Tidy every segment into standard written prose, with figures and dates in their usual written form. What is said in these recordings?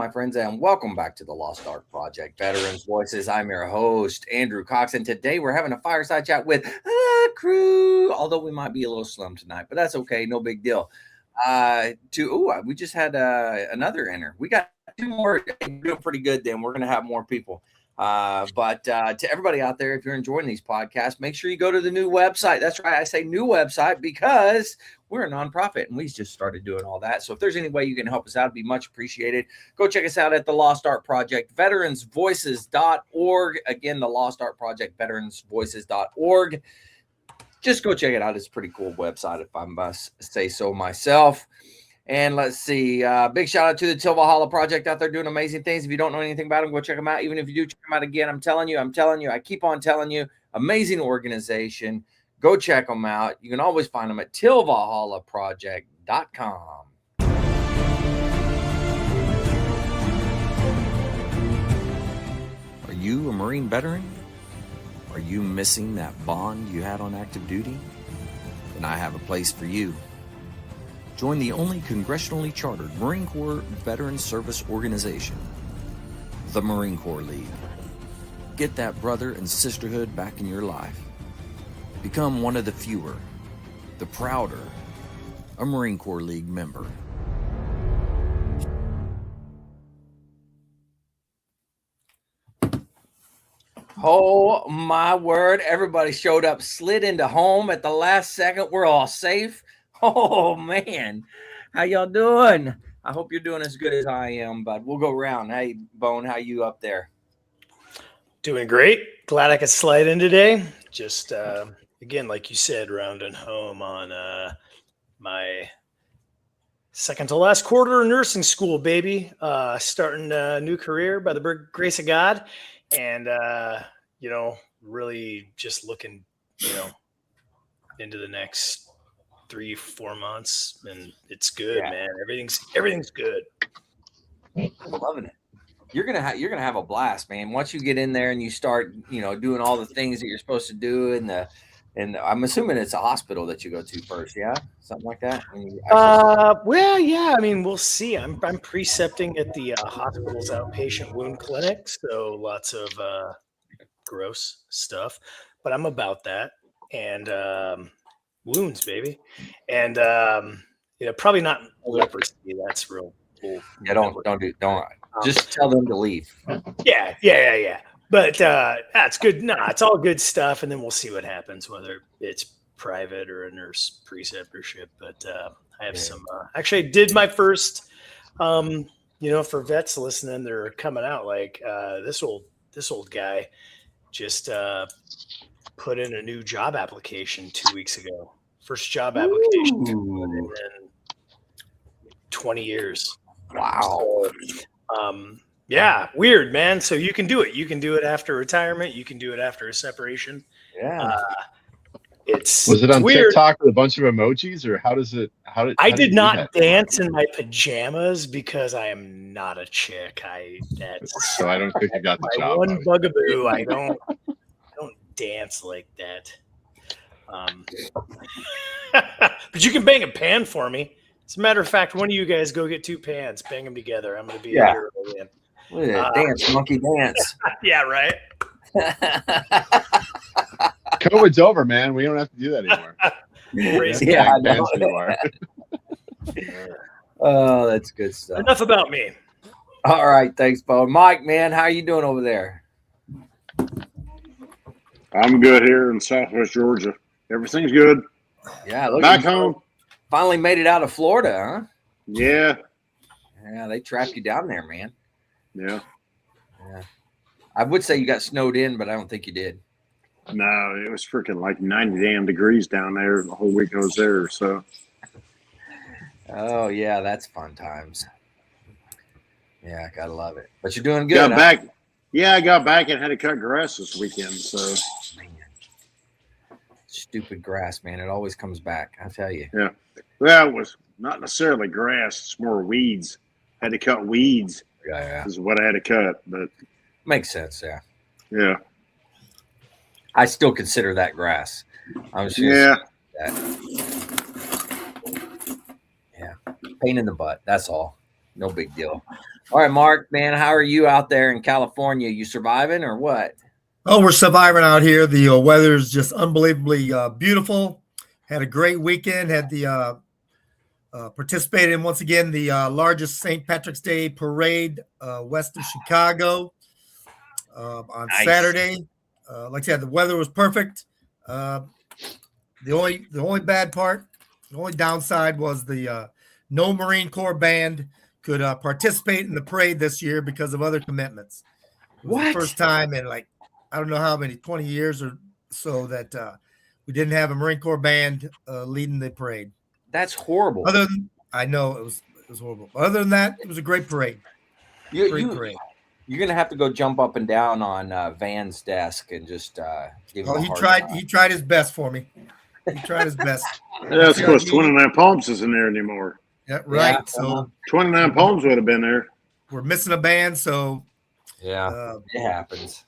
my friends, and welcome back to the Lost Ark Project, Veterans Voices. I'm your host, Andrew Cox, and today we're having a fireside chat with the crew, although we might be a little slim tonight, but that's okay, no big deal. We just had another enter. We got two more. We're doing pretty good then. We're going to have more people. But to everybody out there, if you're enjoying these podcasts, make sure you go to the new website. That's right. I say new website because we're a nonprofit and we just started doing all that. So if there's any way you can help us out, it'd be much appreciated. Go check us out at the Lost Ark Project, veteransvoices.org. Again, the Lost Ark Project, veteransvoices.org. Just go check it out. It's a pretty cool website, if I must say so myself. And let's see, big shout out to the Valhalla Project out there doing amazing things. If you don't know anything about them, go check them out. Even if you do check them out again, I'm telling you, I keep on telling you, amazing organization. Go check them out. You can always find them at tillvalhallaproject.com. Are you a Marine veteran? Are you missing that bond you had on active duty? Then I have a place for you. Join the only congressionally chartered Marine Corps Veteran Service Organization, the Marine Corps League. Get that brother and sisterhood back in your life. Become one of the fewer, the prouder, a Marine Corps League member. Oh my word, everybody showed up, slid into home at the last second. We're all safe. Oh man, how y'all doing? I hope you're doing as good as I am, but we'll go around. Hey, Bone, how you up there? Doing great. Glad I could slide in today. Just again, like you said, rounding home on my second to last quarter of nursing school, baby. Starting a new career by the grace of God, and really just looking, into the next 3-4 months, and it's good, man. Everything's good. I'm loving it. You're gonna have a blast, man. Once you get in there and you start, doing all the things that you're supposed to do, and I'm assuming it's a hospital that you go to first, yeah, something like that. Well, yeah. I mean, we'll see. I'm precepting at the hospital's outpatient wound clinic, so lots of gross stuff, but I'm about that. And wounds, baby. And probably not leprosy. That's real cool. Yeah, don't just tell them to leave. Yeah. But that's good. Nah, it's all good stuff, and then we'll see what happens, whether it's private or a nurse preceptorship. But I have some. Actually, I did my first. For vets listening, they're coming out like this old guy just put in a new job application 2 weeks ago. First job application in 20 years. Wow. So, yeah, weird, man. So you can do it. You can do it after retirement. You can do it after a separation. Yeah. Was it on weird. TikTok with a bunch of emojis, or I did not dance in my pajamas because I am not a chick. So I don't think you got the job. One bugaboo. I don't dance like that. But you can bang a pan for me. As a matter of fact, one of you guys go get 2 pans, bang them together. I'm going to be a hero again. Look at that dance, monkey dance. Yeah, right. COVID's over, man. We don't have to do that anymore. I know. Oh, that's good stuff. Enough about me. All right, thanks, Bo. Mike, man, how are you doing over there? I'm good here in Southwest Georgia. Everything's good. Yeah, back home. Finally made it out of Florida, huh? Yeah. Yeah, they trapped you down there, man. Yeah. I would say you got snowed in, but I don't think you did. No, it was freaking like 90 damn degrees down there the whole week I was there. So. Oh yeah, that's fun times. Yeah, gotta love it. But you're doing good. I got back and had to cut grass this weekend. So. Man. Stupid grass, man. It always comes back. I tell you. Yeah. Well, it was not necessarily grass. It's more weeds. Had to cut weeds. Yeah. Is what I had to cut, but makes sense. Yeah. Yeah. I still consider that grass. Yeah. Pain in the butt. That's all. No big deal. All right, Mark, man, how are you out there in California? You surviving or what? Oh, we're surviving out here. The weather is just unbelievably beautiful. Had a great weekend. Had the participated in once again the largest St. Patrick's Day parade west of Chicago on Saturday. Like I said, the weather was perfect. The only bad part, the only downside was the no Marine Corps band could participate in the parade this year because of other commitments. It was the first time in I don't know how many, 20 years or so that we didn't have a Marine Corps band leading the parade. That's horrible. I know it was horrible. Other than that, it was a great parade. Parade. You're gonna have to go jump up and down on Van's desk and just give him. He tried his best for me. He tried his best. That's because 29 Palms isn't there anymore. Yeah, right. Yeah, so 29 Palms would have been there. We're missing a band, so yeah, it happens.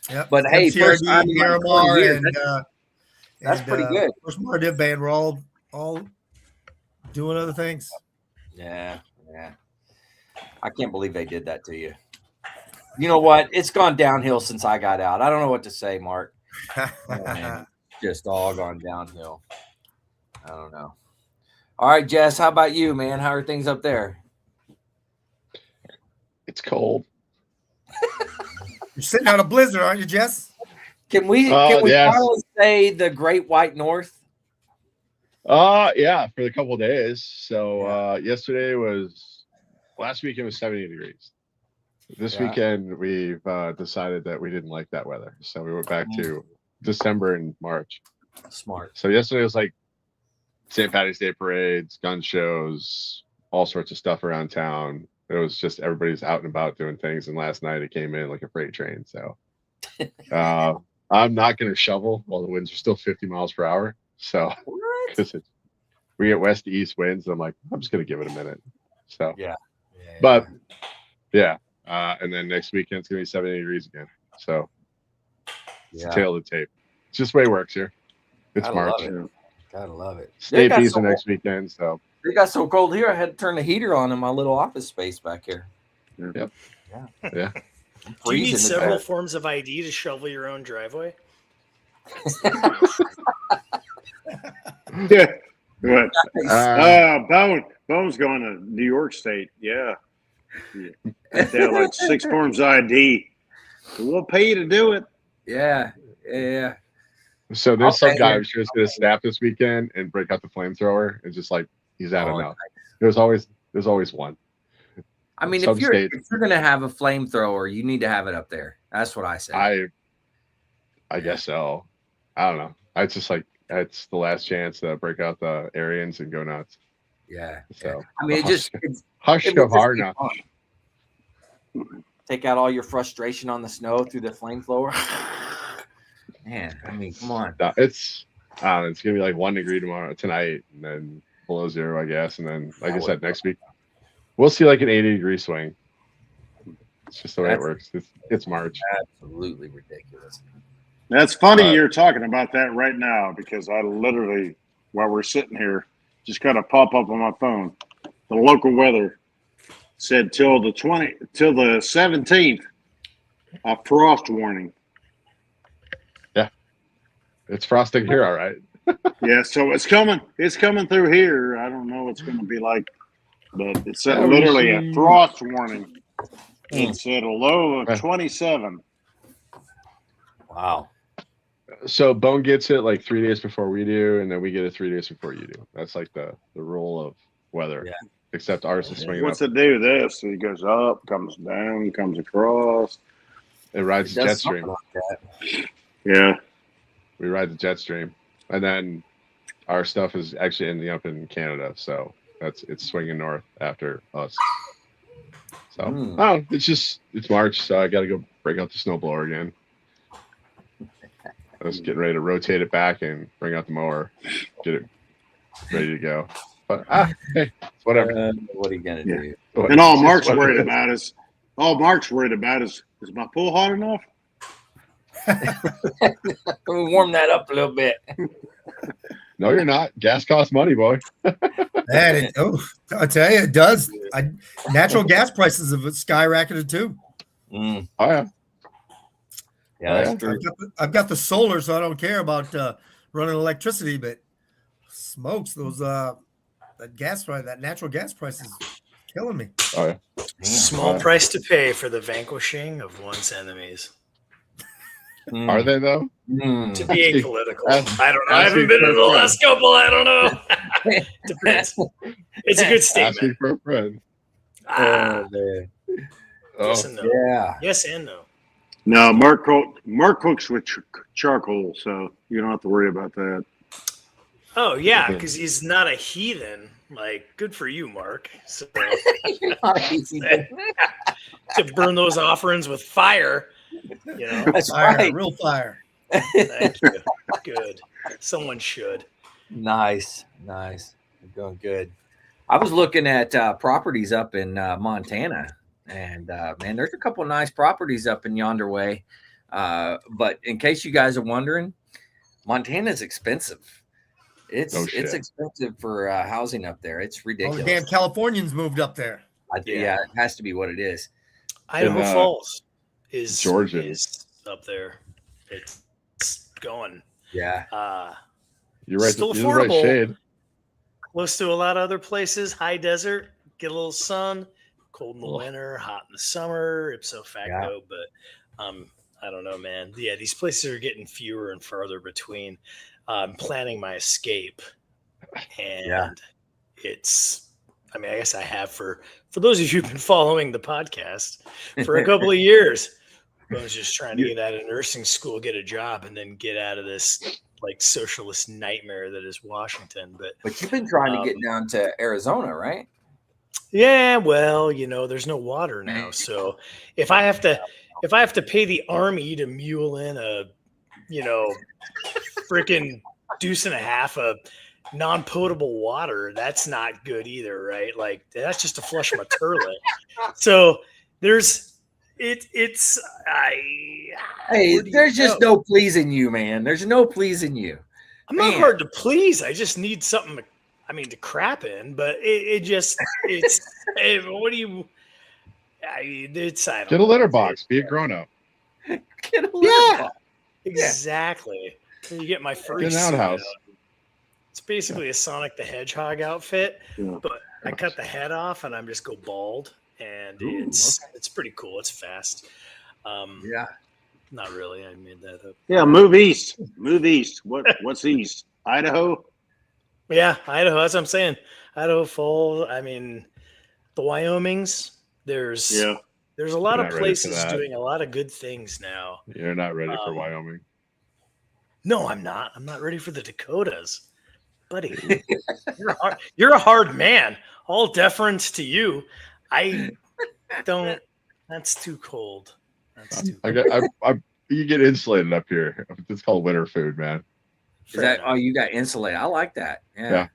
Yeah. But hey, first time Miramar that's pretty good. First Mardiv band, we're all doing other things. Yeah. I can't believe they did that to you. You know what? It's gone downhill since I got out. I don't know what to say, Mark. Just all gone downhill. I don't know. All right, Jess, how about you, man? How are things up there? It's cold. You're sitting out a blizzard, aren't you, Jess? Can we finally say the Great White North? Yeah, for a couple of days. So last weekend was 70 degrees. This weekend we've decided that we didn't like that weather, so we went back to December and March. Smart. So yesterday was like St. Patrick's Day parades, gun shows, all sorts of stuff around town. It was just everybody's out and about doing things. And last night it came in like a freight train. So I'm not going to shovel while the winds are still 50 miles per hour. So because we get west to east winds, I'm like, I'm just going to give it a minute. So and then next weekend it's going to be 70 degrees again. So it's the tail of the tape. It's just the way it works here. It's March. Gotta love it. State pizza next weekend. So it got so cold here, I had to turn the heater on in my little office space back here. Yep. Do you need several forms of ID to shovel your own driveway? Yeah. What? Bone's going to New York State. Yeah. They have like 6 forms of ID. We'll pay you to do it. Yeah. So there's some guy who's just going to snap this weekend and break out the flamethrower and just like he's had enough. There's always one. I mean, if you're going to have a flamethrower, you need to have it up there. That's what I say. I guess so. I don't know. I just like it's the last chance to break out the Aryans and go nuts. Yeah. So I mean, it's hush go hard now. Take out all your frustration on the snow through the flamethrower. Man, I mean, come on. No, it's gonna be like 1 degree tonight, and then below 0, I guess. And then, like I said, next week we'll see like an 80-degree swing. It's just the way it works. It's March. Absolutely ridiculous. That's funny you're talking about that right now because I literally, while we're sitting here, just got to pop up on my phone. The local weather said till the 17th, a frost warning. Yeah, it's frosting here, all right. Yeah, so it's coming. It's coming through here. I don't know what it's going to be like, but it said literally a frost warning. It said a low of 27. Wow. So Bone gets it like 3 days before we do, and then we get it 3 days before you do. That's like the rule of weather. Yeah. Except ours is swinging What's it do this? So it goes up, comes down, comes across. It rides the jet stream. Like yeah. We ride the jet stream. And then our stuff is actually ending up in Canada. So it's swinging north after us. So it's March, so I got to go break out the snowblower again. I was getting ready to rotate it back and bring out the mower, get it ready to go. But hey, whatever. What are you gonna do? And all Mark's worried about is my pool hot enough? Let me warm that up a little bit. No, you're not. Gas costs money, boy. Man, I tell you, it does. Natural gas prices have skyrocketed too. Mm. Oh yeah. Yeah, that's true. I've got the solar, so I don't care about running electricity. But smokes, those that natural gas price is killing me. Oh yeah. Small price to pay for the vanquishing of one's enemies. Are they though? To be apolitical. Ask- I don't know. I haven't been in the last couple. I don't know. Depends. It's a good statement. Asking for a friend. man. Yes and no. Yeah. Yes and no. No, Mark cooks with charcoal, so you don't have to worry about that. Oh yeah, because he's not a heathen. Like, good for you, Mark. So, You're not easy. to burn those offerings with fire, you know. That's Fire, right. real fire. Thank you. Good. Someone should. Nice. You're doing good. I was looking at properties up in Montana, and man, there's a couple of nice properties up in yonder way. But in case you guys are wondering, Montana's expensive. It's expensive for housing up there. It's All ridiculous. the damn Californians moved up there. Yeah, it has to be what it is. Idaho And, Falls is Georgia is up there. It's going. Yeah. You're right. Still You're the right affordable. shade. Close to a lot of other places. High desert, get a little sun. Cold in the winter, hot in the summer, ipso facto. But I don't know, man. Yeah, these places are getting fewer and farther between. I'm planning my escape, and it's. I mean, I guess I have for those of you who've been following the podcast for a couple of years. I was just trying to get out of nursing school, get a job, and then get out of this like socialist nightmare that is Washington. But you've been trying to get down to Arizona, right? Yeah, well, you know, there's no water now, so if I have to pay the army to mule in a, you know, freaking deuce and a half of non-potable water, that's not good either, right? Like that's just to flush my toilet. So there's it's Hey, there's just no pleasing you, man. There's no pleasing you. I'm not hard to please. I just need something to crap in, but it's what do you it's I don't Get a litter box. Be a grown up. Get a litter box. Exactly. You get my first Get an outhouse. It's basically a Sonic the Hedgehog outfit, Yeah. but I cut the head off and I'm just go bald, and it's pretty cool. It's fast. Yeah. Not really. I made that up. Yeah, move east. What's east? Idaho? Yeah, Idaho. That's what I'm saying. Idaho Falls. I mean, the Wyomings. There's a lot You're of not ready for places that. doing a lot of good things now. You're not ready for Wyoming. No, I'm not. I'm not ready for the Dakotas, buddy. You're a hard man. All deference to you. I don't. That's too cold. That's too. You get insulated up here. It's called winter food, man. Is that you got insulated? I like that. Yeah.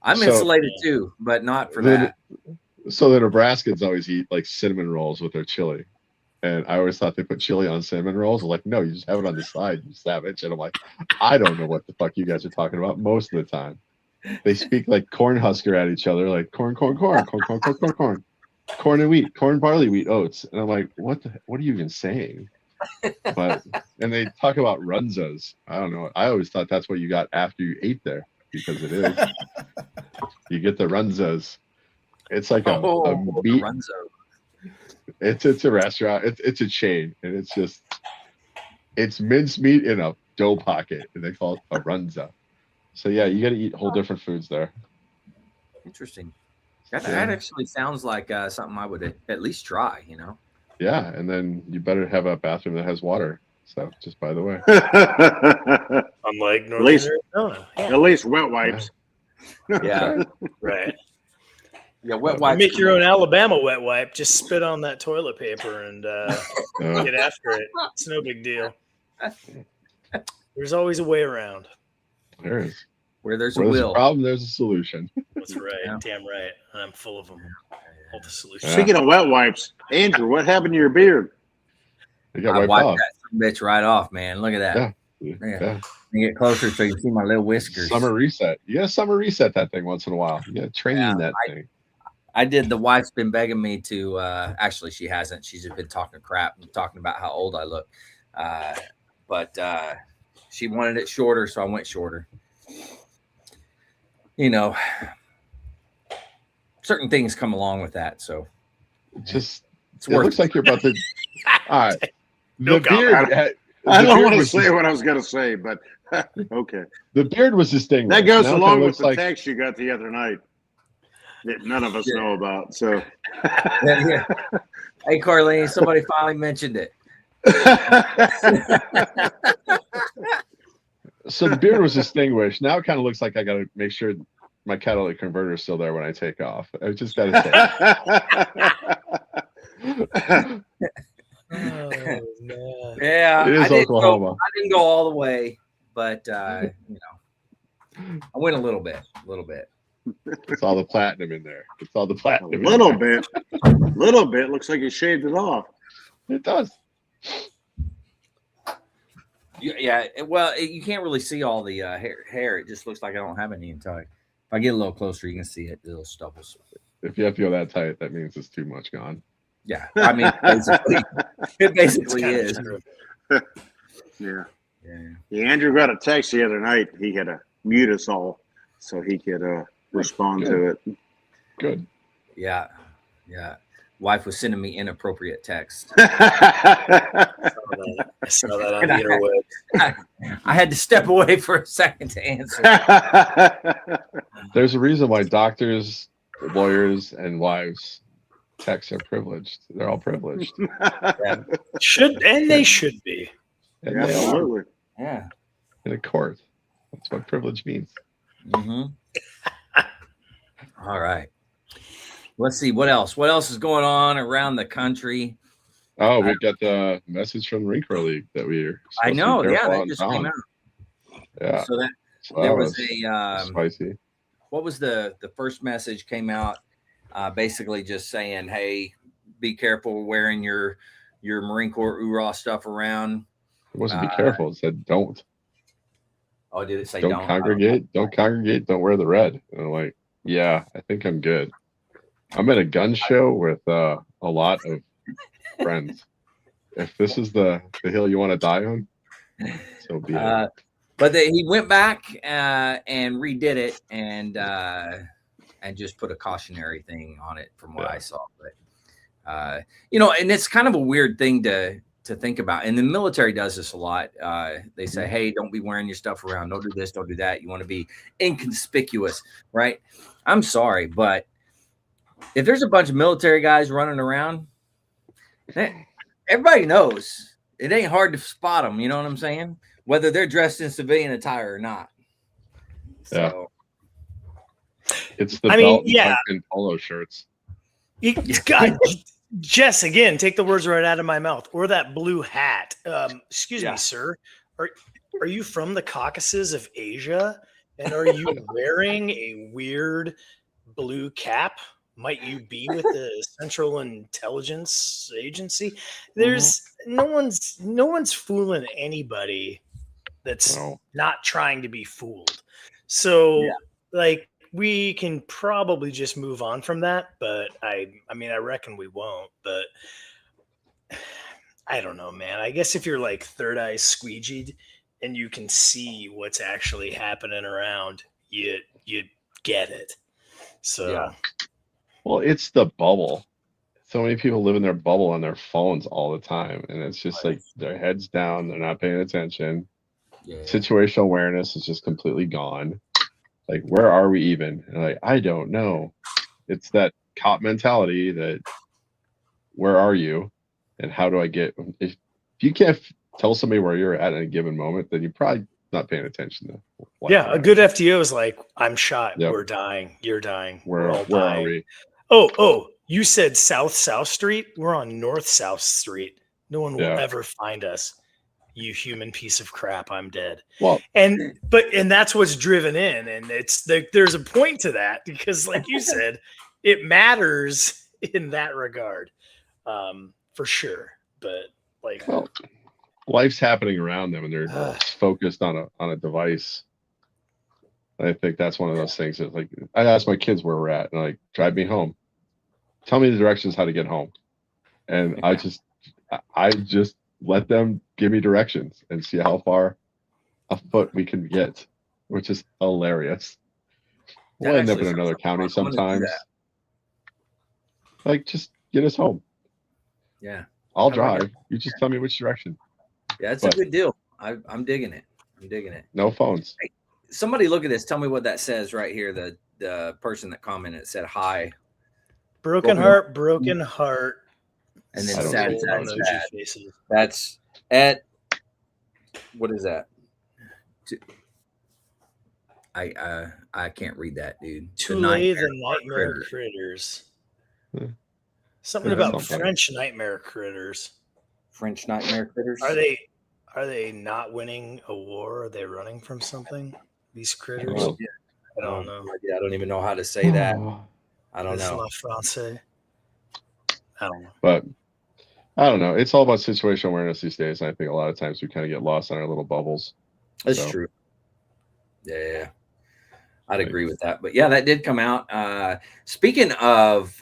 I'm So- insulated too, but not for that. So the Nebraskans always eat like cinnamon rolls with their chili. And I always thought they put chili on cinnamon rolls. I'm like, no, you just have it on the side, you savage. And I'm like, I don't know what the fuck you guys are talking about most of the time. They speak like Cornhusker at each other, like corn and wheat, corn, barley, wheat, oats. And I'm like, what are you even saying? But and they talk about runzas. I don't know. I always thought that's what you got after you ate there, because it is. You get the runzas. It's like a meat. Runzo. It's a restaurant. It's a chain, and it's mincemeat in a dough pocket, and they call it a runza. So yeah, you got to eat whole different foods there. Interesting. That actually sounds like something I would at least try. You know. Yeah, and then you better have a bathroom that has water. So just by the way, Unlike At least- Arizona. At least wet wipes. Yeah. Right. Yeah. Wet You wipes. make your own Alabama wet wipe. Just spit on that toilet paper and get after it. It's no big deal. There's always a way around. there is. Where there's a Where there's a will. problem, there's a solution. That's right. Yeah. Damn right. And I'm full of them. All the solutions. Yeah. Speaking of wet wipes, Andrew, what happened to your beard? You got I wiped wiped off. that bitch right off, man. Look at that. Yeah. Yeah. You get closer so you can see my little whiskers. Summer reset. You got to summer reset that thing once in a while. You got to train that thing. I did. The wife's been begging me to. Actually, she hasn't. She's just been talking crap and talking about how old I look. But she wanted it shorter, so I went shorter. You know, certain things come along with that. So it looks like you're about to. All right. No the beard. I don't want to say what I was going to say, but okay. The beard was distinguished. That goes now along with the text you got the other night that none of us know about. So, yeah. Hey, Carlene, somebody finally mentioned it. So the beard was distinguished. Now it kind of looks like I got to make sure my catalytic converter is still there when I take off. I just got to say. Oh, man. Yeah, It is Oklahoma. I didn't go all the way, but I went a little bit. It's all the platinum in there. It's all the A platinum. little bit. Looks like you shaved it off. It does. Yeah. Well, you can't really see all the hair. It just looks like I don't have any until if I get a little closer, you can see it. The little stubbles. If you have to go that tight, that means it's too much gone. Yeah, I mean, it basically is. Yeah. Andrew got a text the other night. He had to mute us all so he could respond to it. Good. Yeah. Wife was sending me inappropriate texts. I saw that on the interweb. I had to step away for a second to answer. There's a reason why doctors, lawyers, and wives texts are privileged. They're all privileged. They should be. And Absolutely. Yeah. In a court. That's what privilege means. Mm-hmm. All right. Let's see what else. What else is going on around the country? Oh, we got the message from the Marine Corps League that we're. I know. Yeah, that on just town. came out. Yeah. So there was a spicy. What was the first message came out? Basically just saying, hey, be careful wearing your Marine Corps URA stuff around. It wasn't be careful. It said don't. Oh, did it say don't congregate? Don't congregate. Don't wear the red. And I'm like, yeah, I think I'm good. I'm at a gun show with a lot of friends. If this is the hill you want to die on, so be it. But he went back and redid it and just put a cautionary thing on it from what I saw. But and it's kind of a weird thing to think about. And the military does this a lot. They say, hey, don't be wearing your stuff around. Don't do this, don't do that. You want to be inconspicuous, right? I'm sorry, but if there's a bunch of military guys running around, everybody knows it ain't hard to spot them. You know what I'm saying? Whether they're dressed in civilian attire or not. So it's the belt and polo shirts. God, Jess, again, take the words right out of my mouth. Or that blue hat. Excuse me, sir. Are you from the Caucasus of Asia? And are you wearing a weird blue cap? Might you be with the Central Intelligence Agency? There's no one's fooling anybody that's not trying to be fooled. So we can probably just move on from that, but I reckon we won't, but I don't know, man. I guess if you're like third eye squeegeed and you can see what's actually happening around, you get it. So well, it's the bubble. So many people live in their bubble on their phones all the time. And it's just like their heads down. They're not paying attention. Yeah. Situational awareness is just completely gone. Like, where are we even? And like, I don't know. It's that cop mentality that where are you? And how do I get, if you can't tell somebody where you're at a given moment, then you're probably not paying attention to a good FTO is like, I'm shot. Yep. We're dying. You're dying. Where are we? Oh, you said South Street. We're on North South Street. No one will ever find us. You human piece of crap. I'm dead. Well, and that's what's driven in. And there's a point to that because like you said, it matters in that regard. For sure. But like, life's happening around them, and they're focused on a device. I think that's one of those things that, like, I ask my kids where we're at, and like, drive me home. Tell me the directions how to get home, and I just let them give me directions and see how far a foot we can get, which is hilarious. We'll end up in another county sometimes. Like, just get us home. Yeah, I'll drive. You just tell me which direction. Yeah, it's a good deal. I'm digging it. I'm digging it. No phones. Hey, somebody look at this. Tell me what that says right here. The person that commented said hi. Broken heart. And then sad. That's at, what is that? I can't read that, dude. Tulay the Nightmare Critters. Something about French Nightmare Critters. French Nightmare Critters. Are they not winning a war? Are they running from something? These critters? I don't know. I don't even know how to say that. I don't know. La Francais. I don't know. But I don't know. It's all about situational awareness these days. And I think a lot of times we kind of get lost in our little bubbles. That's true. Yeah. I'd agree with that. But yeah, that did come out. Speaking of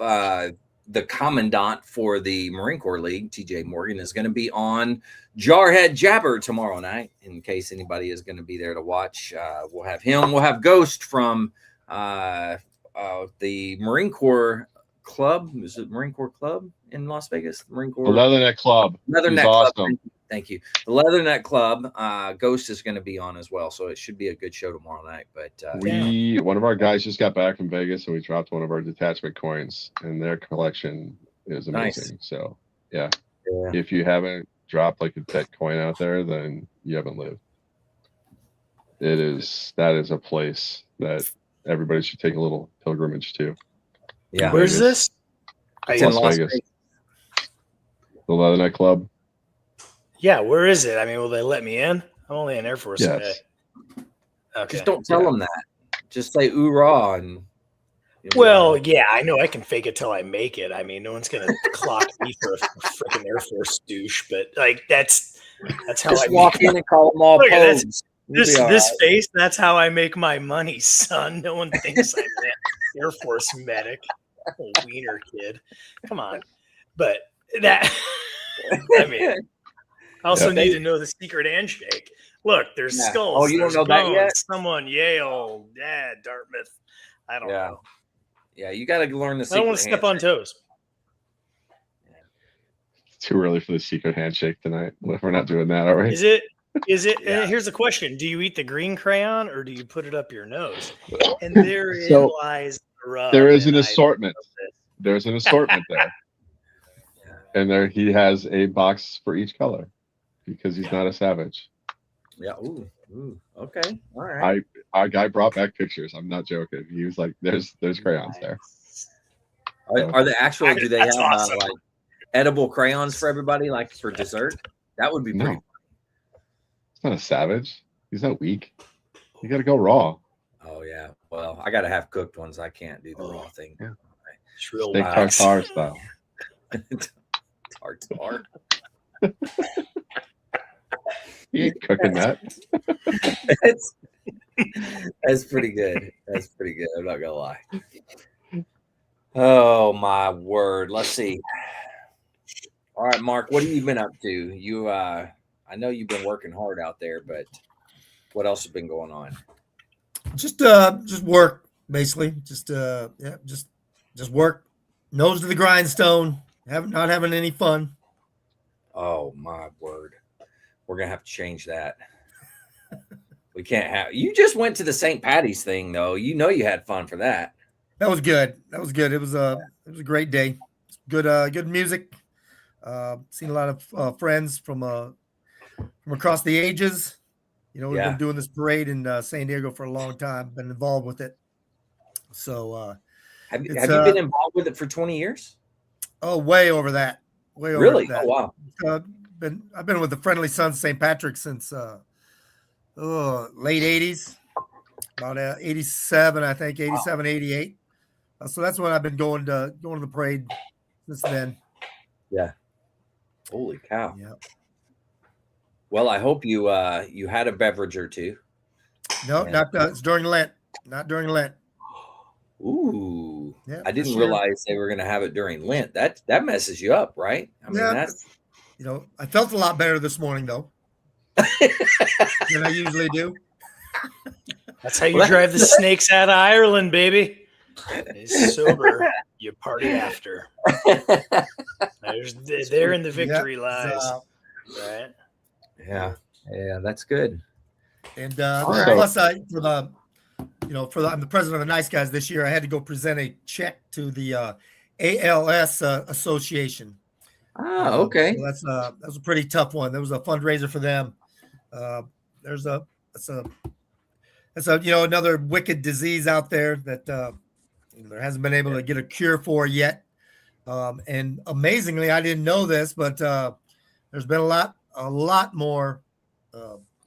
the commandant for the Marine Corps League, TJ Morgan, is going to be on Jarhead Jabber tomorrow night. In case anybody is going to be there to watch, we'll have him. We'll have Ghost from the Marine Corps Club. Is it Marine Corps Club in Las Vegas? Marine Corps Leatherneck Club. Leatherneck Club. Awesome. Thank you. The Leatherneck Club. Ghost is going to be on as well, so it should be a good show tomorrow night. But one of our guys just got back from Vegas, and we dropped one of our detachment coins, and their collection is amazing. Nice. So yeah, if you haven't dropped like a dead coin out there, then you haven't lived. That is a place that everybody should take a little pilgrimage to. Yeah, where's this? It's in Las Vegas. The Leatherneck Club. Yeah, where is it? I mean, will they let me in? I'm only in Air Force today. Okay. Just don't tell them that. Just say "oorah" and. Well, yeah, I know I can fake it till I make it. I mean, no one's gonna clock me for a freaking Air Force douche, but like that's how just I walk in and call them all pogues. This face. That's how I make my money, son. No one thinks I'm an Air Force medic. Oh, wiener kid, come on. But that, I mean. I also need to know the secret handshake. Look, there's skulls. Oh, you don't know that yet? Someone, Yale, Dartmouth. I don't know. Yeah, you got to learn the secret. I don't want to step on toes. Too early for the secret handshake tonight. We're not doing that, are we? Is it? Here's the question: do you eat the green crayon or do you put it up your nose? And therein lies the rub. There is an assortment. There's an assortment there. And there he has a box for each color. Because he's not a savage. Yeah. Ooh. Okay. All right. Our guy brought back pictures. I'm not joking. He was like, "There's crayons there." Are they actual? Do they have awesome. Like edible crayons for everybody, like for dessert? That would be pretty. No. He's not a savage. He's not weak. You got to go raw. Oh yeah. Well, I got to have cooked ones. I can't do the raw thing. Yeah. It's real steak tartare style. Tartare. You ain't cooking that. That's pretty good. That's pretty good. I'm not gonna lie. Oh my word. Let's see. All right, Mark, what have you been up to? You I know you've been working hard out there, but what else has been going on? Just work, basically. Just work. Nose to the grindstone. Not having any fun. Oh my word. We're gonna have to change that. We can't have. You just went to the St. Patty's thing, though. You know you had fun for that. That was good. It was a great day. Good music. Seen a lot of friends from across the ages. You know, we've been doing this parade in San Diego for a long time. Been involved with it. So, have you been involved with it for 20 years? Oh, way over that. Way over really? that. Oh wow. I've been with the Friendly Sons St. Patrick since late 80s, about 87, I think, 87, 88. So that's when I've been going to the parade since then. Yeah. Holy cow. Yeah. Well, I hope you you had a beverage or two. No, Yeah. not it's during Lent. Not during Lent. Ooh, Yeah, I didn't this year. realize they were going to have it during Lent. That messes you up, right? I mean, Yeah, that's you know, I felt a lot better this morning though than I usually do. That's how you Well, drive the snakes out of Ireland, baby. It's sober, you party after. Therein the victory lies. Right? yeah, that's good. And right. plus, I'm the president of the Nice Guys this year. I had to go present a check to the ALS Association. Ah, okay. So that was a pretty tough one. There was a fundraiser for them. That's another wicked disease out there that there hasn't been able to get a cure for yet. And amazingly, I didn't know this, but there's been a lot more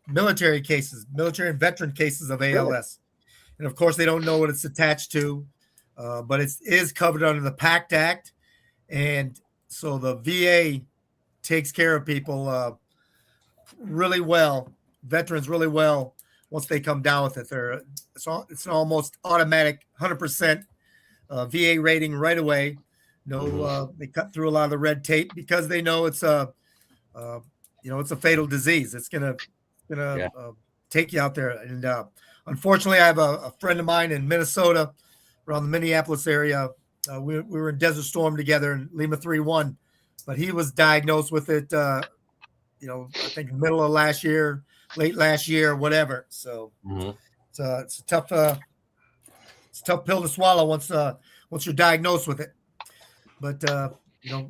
military and veteran cases of ALS. And of course, they don't know what it's attached to, but it is covered under the PACT Act. And so the VA takes care of people really well, veterans really well, once they come down with it. It's an almost automatic 100% VA rating right away. They cut through a lot of the red tape because they know it's it's a fatal disease. It's gonna take you out there. And unfortunately, I have a friend of mine in Minnesota, around the Minneapolis area. We were in Desert Storm together in Lima 3-1, but he was diagnosed with it. I think middle of last year, late last year, whatever. So it's a tough pill to swallow once you're diagnosed with it. But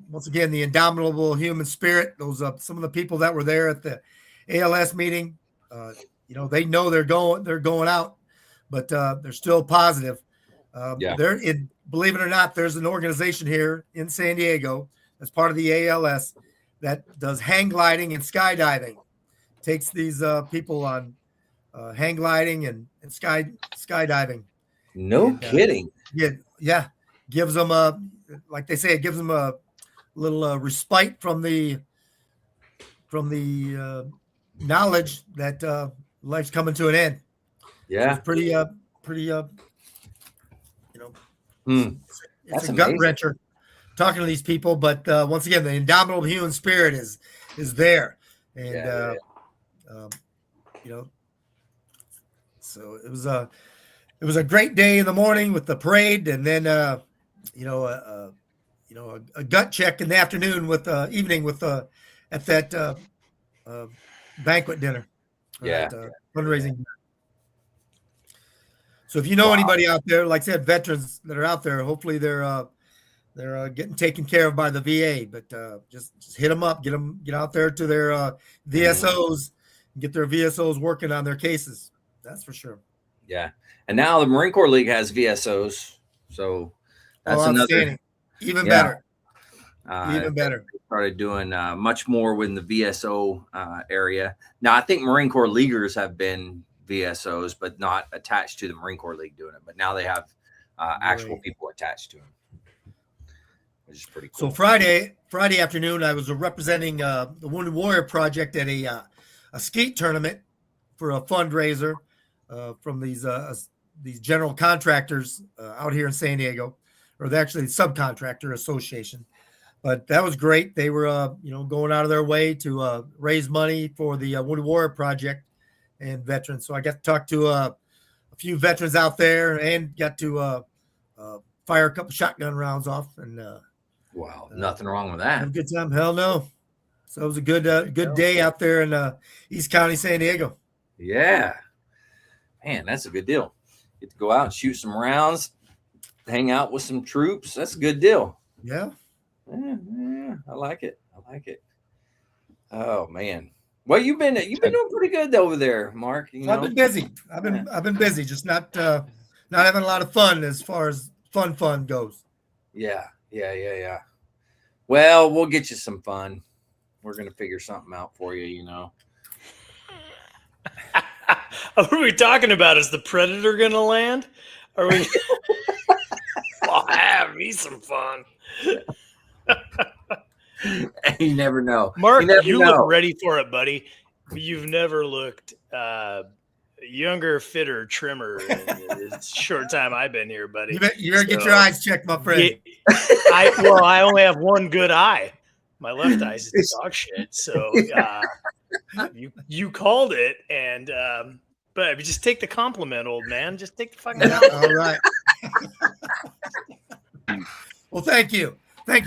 once again, the indomitable human spirit. Those some of the people that were there at the ALS meeting, they know they're going out, but they're still positive. Believe it or not, there's an organization here in San Diego as part of the ALS that does hang gliding and skydiving. Takes these people on hang gliding and skydiving. No kidding. Yeah. Gives them like they say, it gives them a little respite from the knowledge that life's coming to an end. Yeah. So it's pretty it's a gut wrencher talking to these people, but once again, the indomitable human spirit is there. And so it was a great day in the morning with the parade, and then a gut check in the afternoon with evening with at that banquet dinner. Fundraising dinner. So if you know anybody out there, like I said, veterans that are out there, hopefully they're getting taken care of by the VA. But just hit them up, get out there to their VSOs, and get their VSOs working on their cases. That's for sure. Yeah, and now the Marine Corps League has VSOs, so that's another even better. Even better. They started doing much more within the VSO area. Now I think Marine Corps Leaguers have been VSOs, but not attached to the Marine Corps League doing it. But now they have actual people attached to them, which is pretty cool. So Friday afternoon, I was representing the Wounded Warrior Project at a skeet tournament for a fundraiser from these general contractors out here in San Diego, or the actually subcontractor association. But that was great. They were going out of their way to raise money for the Wounded Warrior Project and veterans. So I got to talk to a few veterans out there and got to fire a couple shotgun rounds off. And wow, nothing wrong with that. Have a good time. Hell no. So it was a good day out there in East County, San Diego. Yeah, man, that's a good deal. Get to go out and shoot some rounds, hang out with some troops. That's a good deal. Yeah. Yeah, I like it. Oh man. Well, you've been doing pretty good over there, Mark. I've been busy. I've been busy, just not having a lot of fun as far as fun goes. Yeah. Well, we'll get you some fun. We're gonna figure something out for you, What are we talking about? Is the Predator gonna land? Are we? I'll have me some fun. You never know, Mark. You look ready for it, buddy. you've never looked younger, fitter, trimmer in the short time I've been here, buddy. You better get your eyes checked, my friend. I only have one good eye. My left eye is dog shit. So you called it, and but just take the compliment, old man. Just take the fucking compliment. All right. Well, thank you,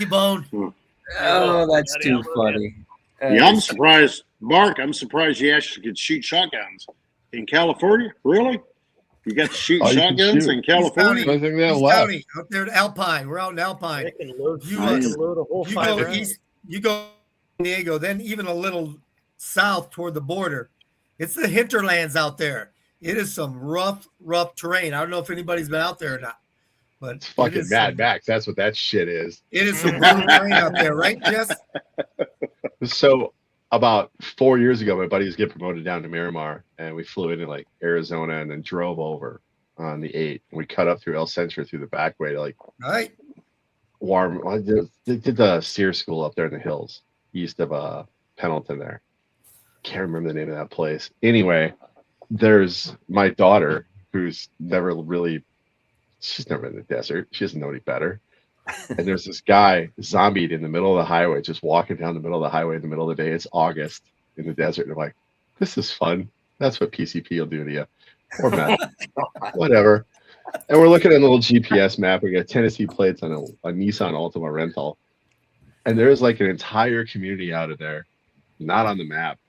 Bone. Oh, that's too funny. Yeah, I'm surprised, Mark. I'm surprised you actually could shoot shotguns in California. Really? You got to shoot shotguns in California? I think they have East left. County, up there in Alpine. We're out in Alpine. They can load, You, they can load a whole You 5 go rounds. east, you go San Diego, then even a little south toward the border. It's the hinterlands out there. It is some rough terrain. I don't know if anybody's been out there or not, but It's fucking Mad Max. That's what that shit is. It is some brutal terrain out there, right, Jess? So about 4 years ago, my buddy was getting promoted down to Miramar, and we flew into like Arizona and then drove over on the 8. And we cut up through El Centro through the back way to like Right. warm. They did the SEER school up there in the hills east of Pendleton there. Can't remember the name of that place. Anyway, there's my daughter who's never really, she's never in the desert. She doesn't know any better. And there's this guy zombied in the middle of the highway, just walking down the middle of the highway in the middle of the day. It's August in the desert. And I'm like, this is fun. That's what PCP will do to you. Or Matt. Whatever. And we're looking at a little GPS map. We got Tennessee plates on a Nissan Altima rental. And there's like an entire community out of there, not on the map.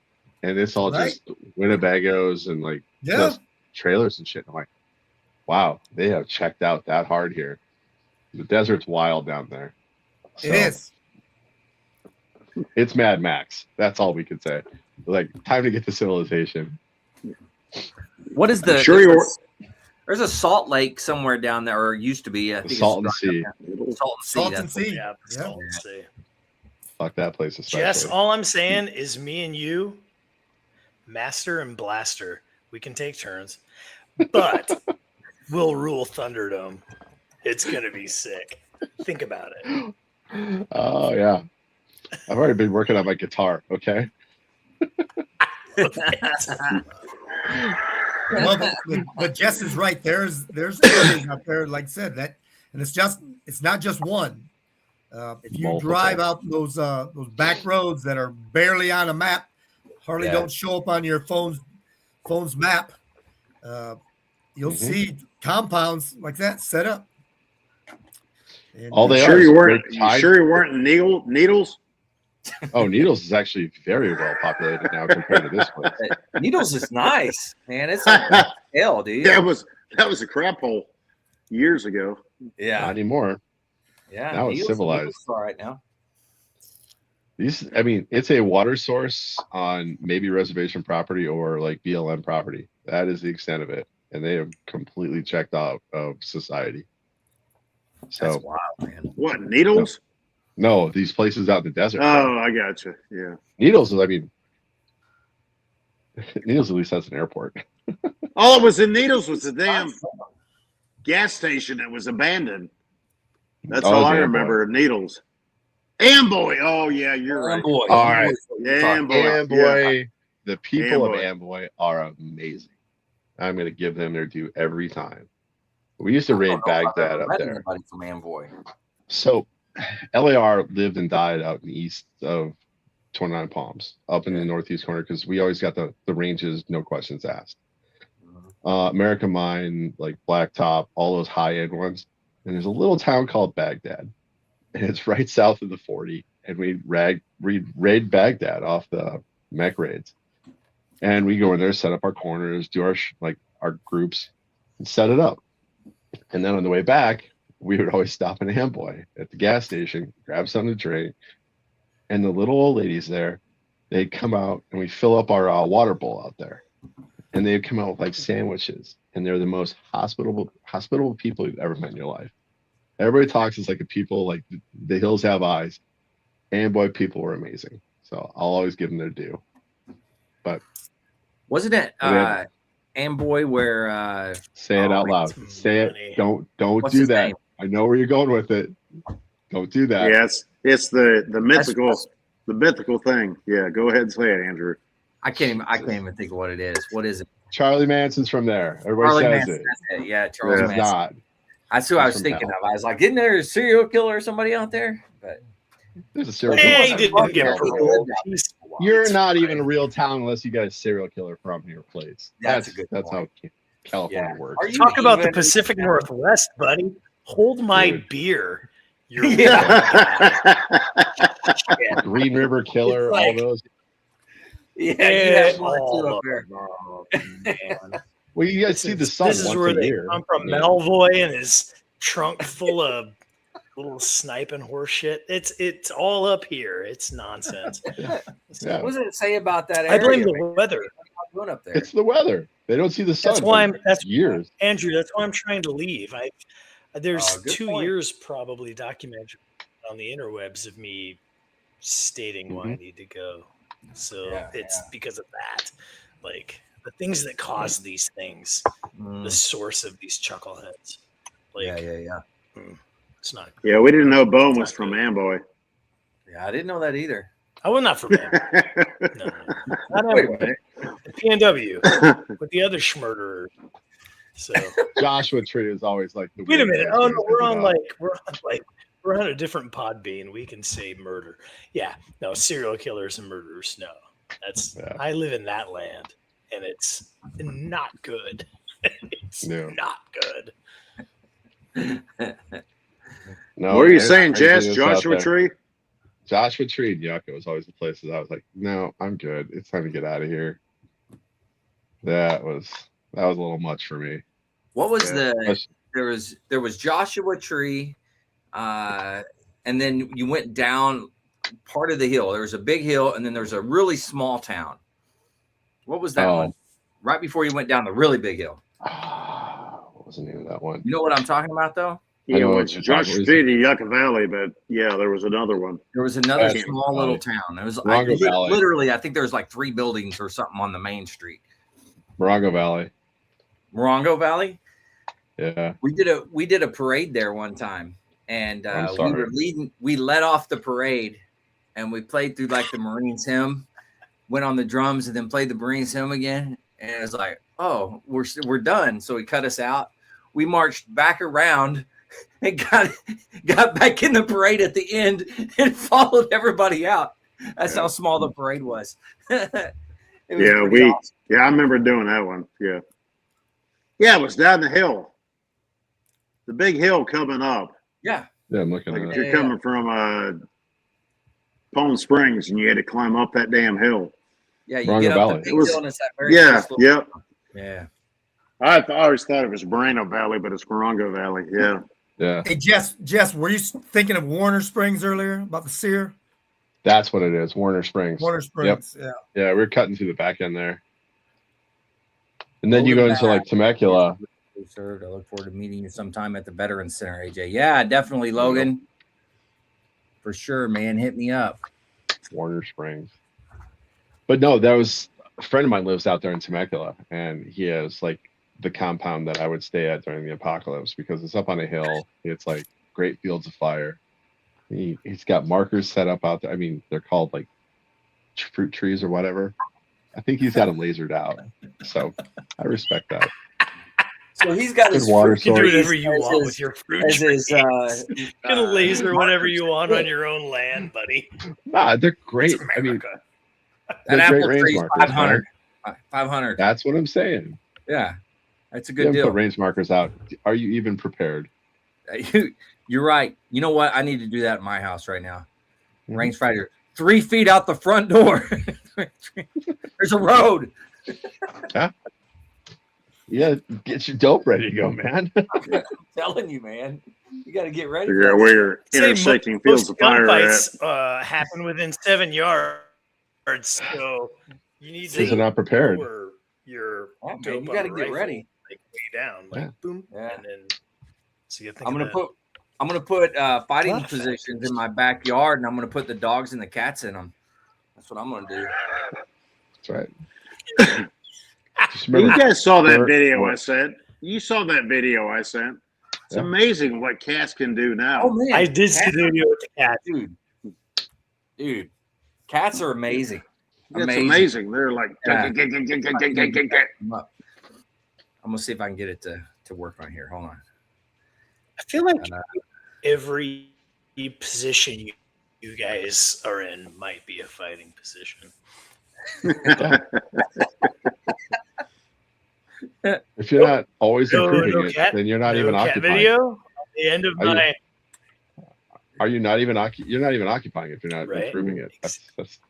And it's all just Winnebagos and like just trailers and shit. I'm like, wow, they have checked out that hard here. The desert's wild down there. So, It is. It's Mad Max. That's all we could say. Like, time to get to civilization. What is the? There's a salt lake somewhere down there, or used to be. I think Salton Sea. Salton Sea. Yeah, Salton Sea. Fuck that place especially. Jess, all I'm saying is me and you, Master and Blaster, we can take turns, but we'll rule Thunderdome. It's gonna be sick. Think about it. Oh yeah. I've already been working on my guitar, okay? Well, but Jess is right. There's areas out there, like I said, that, and it's not just one. If you Multiple. drive out those back roads that are barely on a map, hardly don't show up on your phone's map, you'll see compounds like that set up. And All they Sure are. you is weren't. great You tide. sure you weren't in Needles? Oh, Needles is actually very well populated now compared to this place. Needles is nice, man. It's like hell, dude. That was a crap hole years ago. Not Yeah, anymore. yeah. Now it's civilized. All right now. It's a water source on maybe reservation property or like BLM property. That is the extent of it. And they have completely checked out of society. So That's wild, man. What, Needles? no, these places out in the desert. Oh, I got you. Yeah. Needles at least has an airport. All that was in Needles was the damn gas station that was abandoned. That's Oh, all it's I Amboy. remember. Needles. Amboy. Oh yeah, you're right. Boy. All right. Yeah, Amboy. Amboy, the people Amboy. of Amboy are amazing. I'm going to give them their due every time. We used to raid Baghdad up there. Anybody from Amboy? So LAR lived and died out in the east of 29 Palms, up in the northeast corner, because we always got the ranges, no questions asked. American Mine, like Blacktop, all those high-end ones. And there's a little town called Baghdad. And it's right south of the 40. And we raid Baghdad off the mech raids. And we go in there, set up our corners, do our groups, and set it up. And then on the way back, we would always stop in Amboy at the gas station, grab something to drink. And the little old ladies there, they'd come out and we'd fill up our water bowl out there. And they'd come out with like sandwiches. And they're the most hospitable people you've ever met in your life. Everybody talks as like a people, like the hills have eyes. Amboy people were amazing. So I'll always give them their due. But Wasn't it Yeah. Amboy where say it Oh, out loud. it's Say money. it. Don't What's do his that. name? I know where you're going with it. Don't do that. Yeah, it's the mythical thing. Yeah, go ahead and say it, Andrew. I can't even think of what it is. What is it? Charlie Manson's from there. Everybody Charlie says Manson. it. That's it. Yeah, Charles He's Manson. not. That's who I He's was from thinking hell. of. I was like, isn't there a serial killer or somebody out there? But There's a serial Hey, killer. he didn't get paroled. You're not even a real town unless you got a serial killer from your place. That's a good That's how point. California Yeah. works. Are you Talk about the even- Pacific Northwest, buddy. Hold my Dude. beer. You're Green River Killer, It's like- all those. Yeah, Yeah, you have one all too up of there. them. Oh, man. Well, you guys see the sun This is once where a they year. come from. Yeah. Melvoy and his trunk full of little sniping horse shit. It's all up here. It's nonsense. Yeah. What does it say about that area? I blame the man? weather. What's going up there? It's the weather. They don't see the sun. That's why for that's years. Andrew. That's why I'm trying to leave. There's Oh, good 2 point. years probably documented on the interwebs of me stating why I need to go. So Yeah, it's because of that. Like the things that cause these things, the source of these chuckleheads. Like yeah. it's not. Yeah, we didn't know Bone was from Amboy. Yeah, I didn't know that either. I was not from him. No. Not Wait a Amboy. minute. The PNW with the other schmurderers. So Joshua Tree is always like the wait a weird minute. guy Oh to no, think about. we're on a different pod bean. We can say murder. Yeah, no, serial killers and murderers. No, that's Yeah. I live in that land, and it's not good. It's No. not good. No, what are you there's saying, Jess? craziness out Joshua there. Tree? Joshua Tree and Yucca was always the places I was like, no, I'm good. It's time to get out of here. That was a little much for me. What was Yeah. there was Joshua Tree, and then you went down part of the hill. There was a big hill, and then there's a really small town. What was that one? Right before you went down the really big hill. What was the name of that one? You know what I'm talking about, though? I Yeah, know well, what it's you're talking Joshua about. Street in Yucca Valley, but yeah, there was another one. There was another That's small Valley. little town. It was Morongo Valley. literally, I think there was like 3 buildings or something on the main street. Morongo Valley. Morongo Valley. Yeah. We did a parade there one time, and I'm we sorry. were leading. We led off the parade, and we played through like the Marines hymn, went on the drums, and then played the Marines hymn again. And it was like, oh, we're done. So he cut us out. We marched back around and got back in the parade at the end and followed everybody out. That's how small the parade was. It was Yeah, pretty awesome. Yeah, I remember doing that one. Yeah. Yeah, it was down the hill. The big hill coming up. Yeah. Yeah, I'm looking Like at if it. you're coming from Palm Springs and you had to climb up that damn hill. Yeah, you Morongo get up Valley. the big It was- hill and it's that very Yeah, nice little- yep. Yeah. I always thought it was Moreno Valley, but it's Morongo Valley. Yeah. Yeah. Hey, Jess, were you thinking of Warner Springs earlier about the sear? That's what it is. Warner Springs. Warner Springs, yeah. Yeah, we're cutting through the back end there. And then Logan you go into back. like Temecula. Served. I look forward to meeting you sometime at the Veterans Center, AJ. Yeah, definitely, Logan. For sure, man. Hit me up. Warner Springs. But no, that was a friend of mine lives out there in Temecula, and he has like the compound that I would stay at during the apocalypse because it's up on a hill. It's like great fields of fire. He's got markers set up out there. I mean, they're called like fruit trees or whatever. I think he's got them lasered out. So I respect that. So he's got his Good water fruit You can do source. trees whatever you as want his- with your fruit as trees. his, You can laser whatever you want on your own land, buddy. Nah, they're great. It's I mean, America. That they're apple great range tree's markers, 500. 500. that's what I'm saying. Yeah, that's a You good haven't deal. put range markers out. Are you even prepared? You're right. You know what? I need to do that at my house right now. Mhm. Rangefinder, 3 feet out the front door. There's a road. Yeah, get your dope ready to go, man. I'm telling you, man. You got to get ready. Figure out where you're intersecting fields of fire at. gunfights happen within 7 yards, so you need Because to they're not prepared. lower your Yeah, man, dope you on got to the get rifle, ready. like way down, like Yeah. boom, Yeah. and then so you I'm gonna put fighting Lot of positions in my backyard, and I'm gonna put the dogs and the cats in them. That's what I'm gonna do. That's right. Just You remember, guys saw that Or- video or- I sent. You saw that video I sent. It's Yeah. amazing what cats can do now. Oh man, I did see the video with the cat. dude, cats are amazing. It's amazing. They're like, Yeah. I'm gonna see if I can get it to work on here. Hold on. I feel like every position you guys are in might be a fighting position. If you're not always improving it, then you're not even cat occupying. video. At the end of Are you not even you're not even occupying if you're not Right. improving it? That's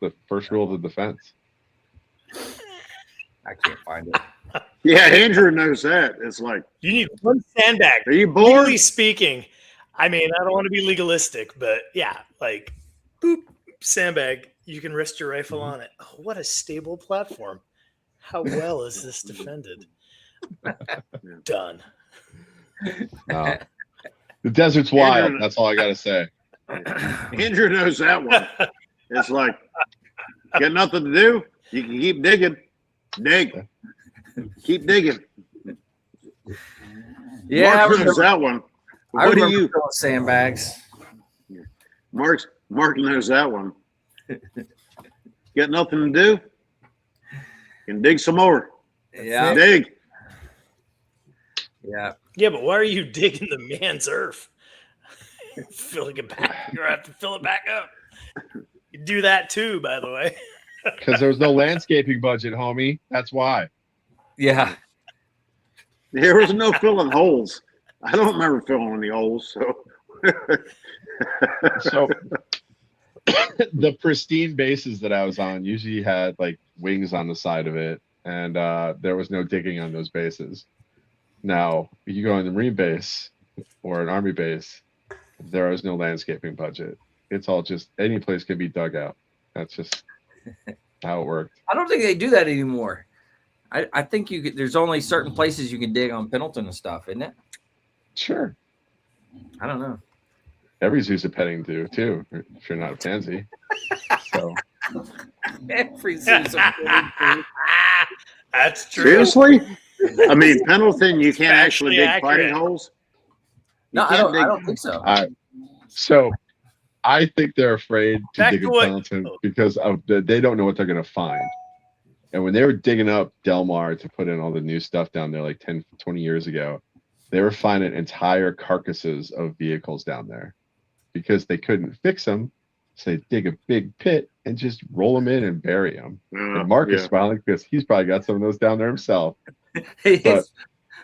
the first rule of the defense. I can't find it. Yeah, Andrew knows that. It's like, you need one sandbag. are you bored? Legally speaking, I mean, I don't want to be legalistic, but yeah, like, boop, sandbag. You can rest your rifle on it. Oh, what a stable platform. How well is this defended? Done. The desert's wild. Andrew- That's all I gotta say. Andrew knows that one. It's like, got nothing to do? You can keep digging. Dig. Keep digging. Yeah, Mark I knows remember, that one. I What do remember you? filling sandbags. Mark knows that one. Got nothing to do? Can dig some more. Yeah, Dig. yeah. Yeah, but why are you digging the man's earth? Filling it back. You're gonna have to fill it back up. You do that too, by the way. Because there was no landscaping budget, homie. That's why. Yeah. There was no filling holes. I don't remember filling any holes. So, So the pristine bases that I was on usually had like wings on the side of it, and there was no digging on those bases. Now, if you go on the Marine base or an Army base, there is no landscaping budget. It's all just any place can be dug out. That's just how it worked. I don't think they do that anymore. I think there's only certain places you can dig on Pendleton and stuff, isn't it? Sure. I don't know. Every zoo's a petting zoo too, if you're not a pansy. So Every season. That's true. seriously? I mean, Pendleton, you can't actually Factually dig accurate. fighting holes? You No, I can't don't think so. so I think they're afraid to Back dig to in what- Pendleton because they don't know what they're gonna find. And when they were digging up Del Mar to put in all the new stuff down there like 10, 20 years ago, they were finding entire carcasses of vehicles down there because they couldn't fix them. So they dig a big pit and just roll them in and bury them. And Mark is smiling because he's probably got some of those down there himself. But-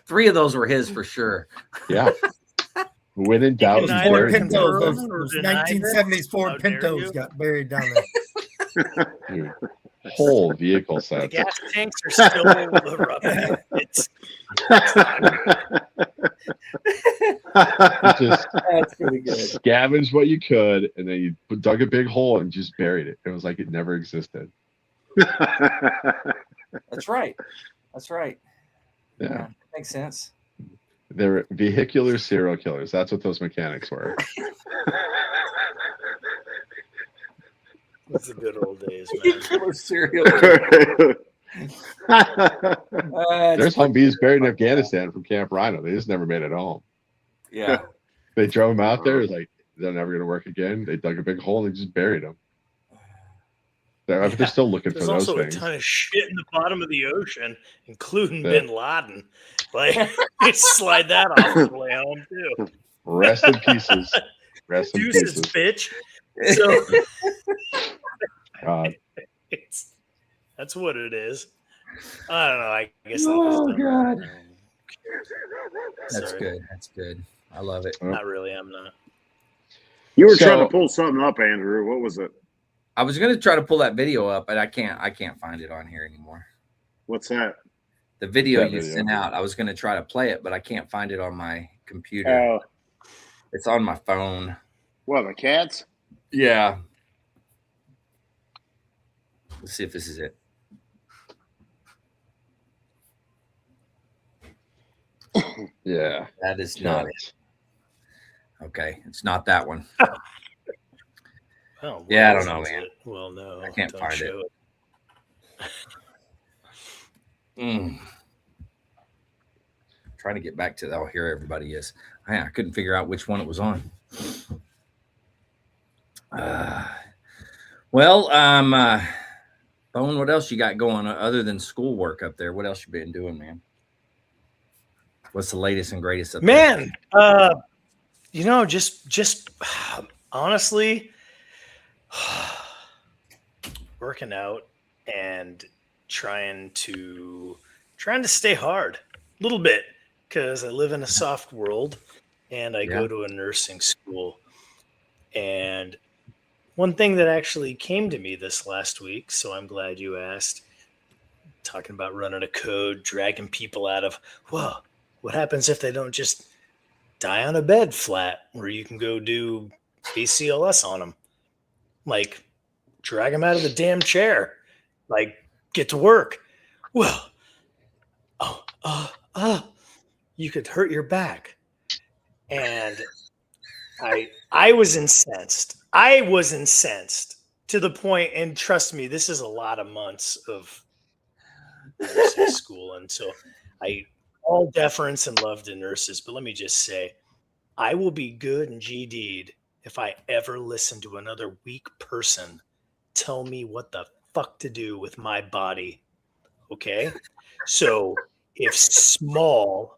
3 of those were his for sure. Yeah. When in doubt, can just neither bury Ford them. confirm Pintos, or those deny this. 1970s Ford How dare Pintos you. got buried down there. Dude, whole vehicle The set. gas tanks are still erupting. It's You just That's pretty good. scavenged what you could, and then you dug a big hole and just buried it. It was like it never existed. That's right. That's right. Yeah. Makes sense. They're vehicular serial killers. That's what those mechanics were. the good old days, man. Killer serial. There's Humvees buried in Afghanistan from Camp Rhino. They just never made it home. Yeah. They drove them out there. It was like, they're never going to work again. They dug a big hole and they just buried them. They're still looking There's for those also things. a ton of shit in the bottom of the ocean, including Yeah. Bin Laden. Like, you slide that off the way home too. Rest in pieces. Rest in Deuces, pieces. bitch. So God. that's what it is. I don't know. I guess. Oh, I'm God. Sorry. That's good. That's good. I love it. Not really. I'm not. You were So- trying to pull something up, Andrew. What was it? I was gonna try to pull that video up, but I can't find it on here anymore. What's that? The video That you video. sent out, I was gonna try to play it, but I can't find it on my computer. Oh, It's on my phone. what, the cats? Yeah. Let's see if this is it. Yeah. That is not it. Okay, it's not that one. Oh, Yeah, I what don't know, is man. it? Well, no, I can't don't find it. show Trying to get back to oh, here everybody is. I couldn't figure out which one it was on. Well, Bone, what else you got going other than schoolwork up there? What else you been doing, man? What's the latest and greatest up there? Man, just honestly, working out and trying to stay hard a little bit because I live in a soft world and I go to a nursing school. And one thing that actually came to me this last week, so I'm glad you asked, talking about running a code, dragging people out of, well, what happens if they don't just die on a bed flat where you can go do ACLS on them? Like, drag them out of the damn chair. Like, get to work. Well, you could hurt your back. And I was incensed. I was incensed to the point, and trust me, this is a lot of months of nursing school. And so all deference and love to nurses, but let me just say, I will be good and GD'd if I ever listen to another weak person tell me what the fuck to do with my body. Okay? So if small,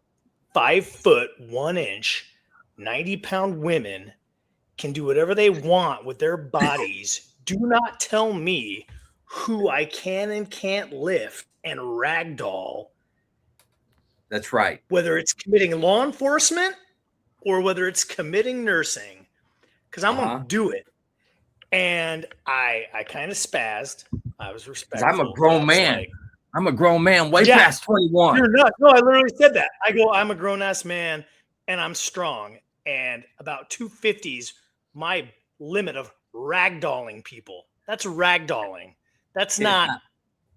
5 foot 1 inch, 90-pound women can do whatever they want with their bodies, do not tell me who I can and can't lift and ragdoll. That's right. Whether it's committing law enforcement or whether it's committing nursing, because I'm going to do it. And I kind of spazzed. I was respectful. I'm a grown man. I'm a grown man way past 21. You're not. No, I literally said that. I go, I'm a grown-ass man, and I'm strong. And about 250s, my limit of ragdolling people. That's ragdolling. That's not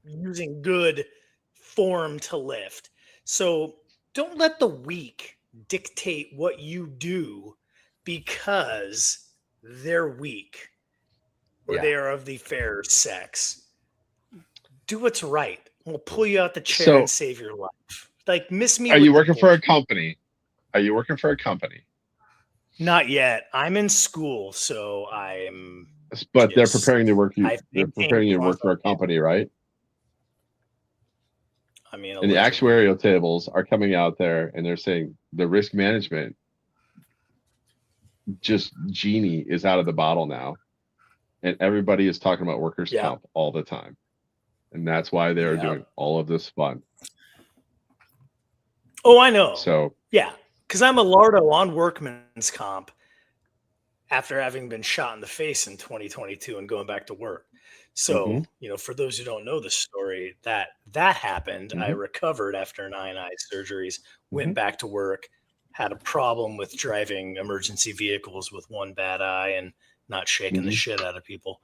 using good form to lift. So don't let the weak dictate what you do because they're weak or they are of the fairer sex. Do what's right. We'll pull you out the chair and save your life. Like, miss me. Are you working for a company? Are you working for a company? Not yet. I'm in school, so I'm. But they're preparing to work. They're preparing you to work for a company, right? I mean, and the actuarial tables are coming out there, and they're saying the risk management, just genie is out of the bottle now, and everybody is talking about workers' comp all the time, and that's why they're doing all of this fun. Oh, I know. So yeah, because I'm a lardo on workman's comp after having been shot in the face in 2022 and going back to work. So, for those who don't know the story, that happened. I recovered after 9 eye surgeries, went back to work, had a problem with driving emergency vehicles with one bad eye and not shaking the shit out of people.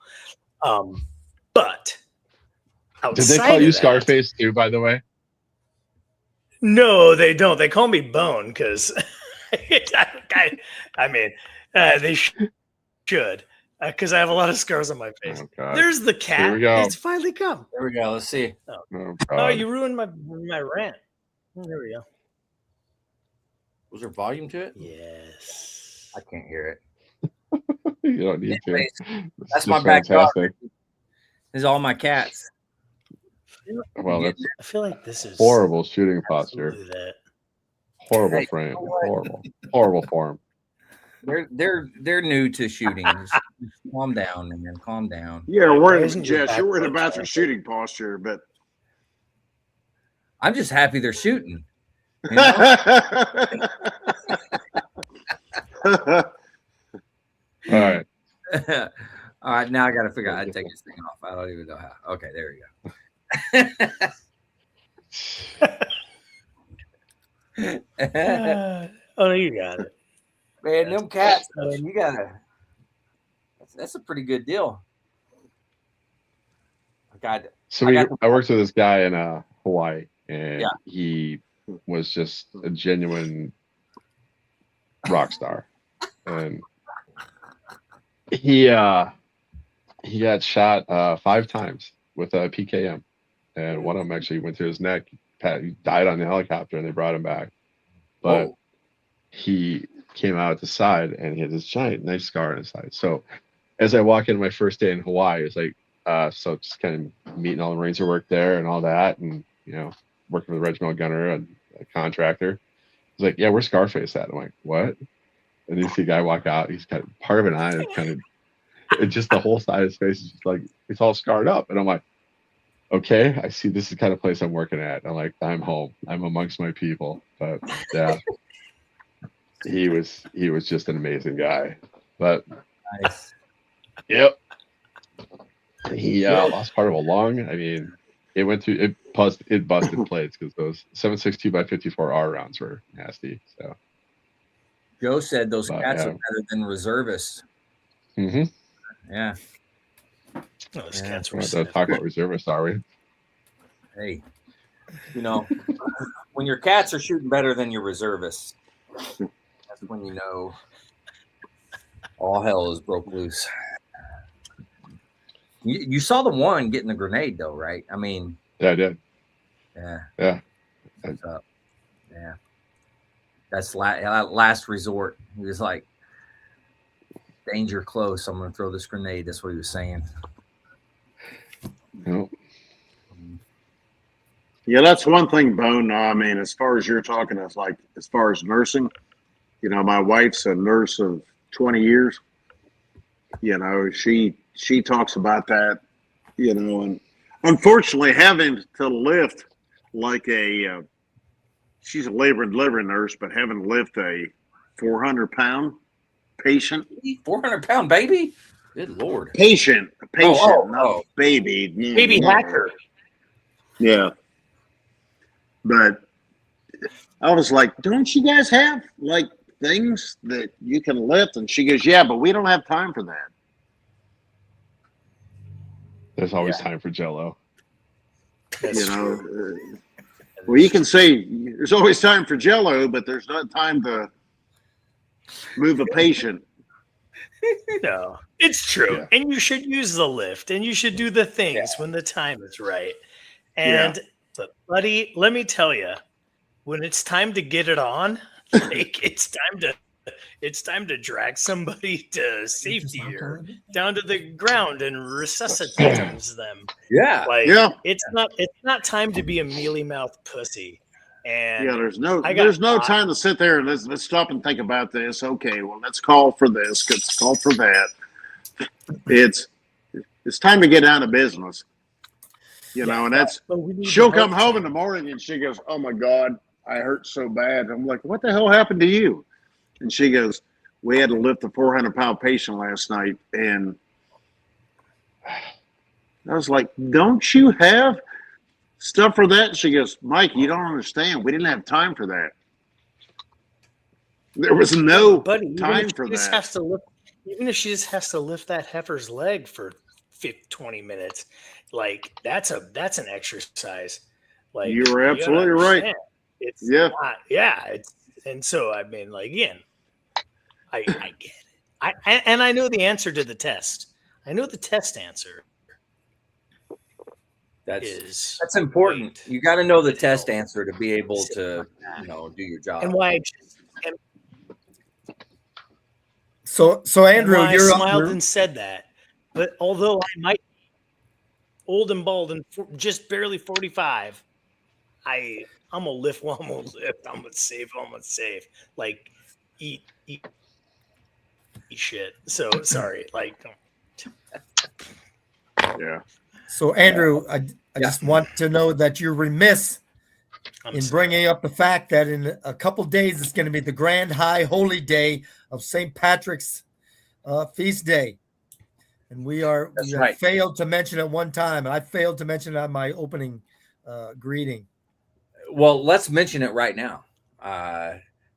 But did they call you Scarface too, by the way? No, they don't. They call me Bone because I mean, they should. Because I have a lot of scars on my face. Oh, there's the cat. Here we go. It's finally come. There we go. Let's see. Oh, you ruined my rant. There we go. Was there volume to it? Yes. I can't hear it. You don't need to. That's my backyard. This is all my cats. Well, that's I feel like this is horrible shooting posture. Horrible frame. Horrible form. They're new to shooting. Just calm down, man. Calm down. Yeah, you're worried about their shooting posture, but I'm just happy they're shooting. You know? All right. All right. Now I got to figure out how to take this thing off. I don't even know how. Okay, there we go. Oh, you got it. Man, them cats, man, you gotta. That's a pretty good deal. I worked with this guy in Hawaii, and he was just a genuine rock star, and he got shot 5 times with a PKM, and one of them actually went through his neck. He died on the helicopter, and they brought him back, but he came out the side and he had this giant knife scar on his side. So as I walk in my first day in Hawaii, it's like So just kind of meeting all the Marines who work there and all that, and working with a regimental gunner and a contractor. He's like, "Yeah, where's Scarface at?" I'm like, "What?" And you see a guy walk out. He's got part of an eye, it's just the whole side of his face is just like it's all scarred up. And I'm like, "Okay, I see. This is the kind of place I'm working at." I'm like, "I'm home. I'm amongst my people." But yeah, he was just an amazing guy. But Nice. yep, he lost part of a lung. I mean, it went through it busted plates because those 7.62 by 54R rounds were nasty. So Joe said those cats are better than reservists. Mm-hmm. Yeah. Those cats We're were not going to talk about reservists, are we? Hey, when your cats are shooting better than your reservists, that's when you know all hell is broke loose. You saw the one getting the grenade, though, right? I mean, yeah, I did. Yeah. Yeah. What's up? Yeah. That's last resort. He was like, danger close. I'm going to throw this grenade. That's what he was saying. Nope. Yeah, that's one thing, Bone. I mean, as far as you're talking, it's like as far as nursing, my wife's a nurse of 20 years. She talks about that, and unfortunately having to lift like she's a labor and delivery nurse, but having to lift a 400-pound patient. 400-pound baby? Good Lord. Patient, not baby. Baby hacker. Yeah. But I was like, don't you guys have like things that you can lift? And she goes, yeah, but we don't have time for that. There's always time for Jell-O. Well, you can say there's always time for Jell-O, but there's not time to move a patient. No, it's true. Yeah. And you should use the lift and you should do the things when the time is right. And but buddy, let me tell you, when it's time to get it on, like it's time to drag somebody to safety or down to the ground and resuscitate them. Yeah. It's not time to be a mealy mouthed pussy. And there's no time to sit there and let's stop and think about this. Okay, well, let's call for this. Let's call for that. It's time to get down to business. And that's she'll come home in the morning and she goes, "Oh my God, I hurt so bad." I'm like, "What the hell happened to you?" And she goes, "We had to lift a 400-pound patient last night." And I was like, "Don't you have stuff for that?" And she goes, "Mike, you don't understand. We didn't have time for that. There was no time for that." Even if she just has to lift that heifer's leg for 20 minutes, like that's an exercise. Like you're absolutely right. It's not, and so I mean, like again, I get it. And I know the answer to the test. I know the test answer. That's important. You got to know the test answer to be able to, do your job. And why? So Andrew, you're smiled and said that. But although I might be old and bald and just barely 45, I'm gonna lift while I'm gonna lift. I'm gonna save. Like eat shit. So sorry. Like. Yeah. So Andrew, I just want to know that you're remiss in bringing up the fact that in a couple days it's going to be the Grand High Holy Day of St. Patrick's feast day, and we failed to mention it one time, and I failed to mention it on my opening greeting. Well, let's mention it right now.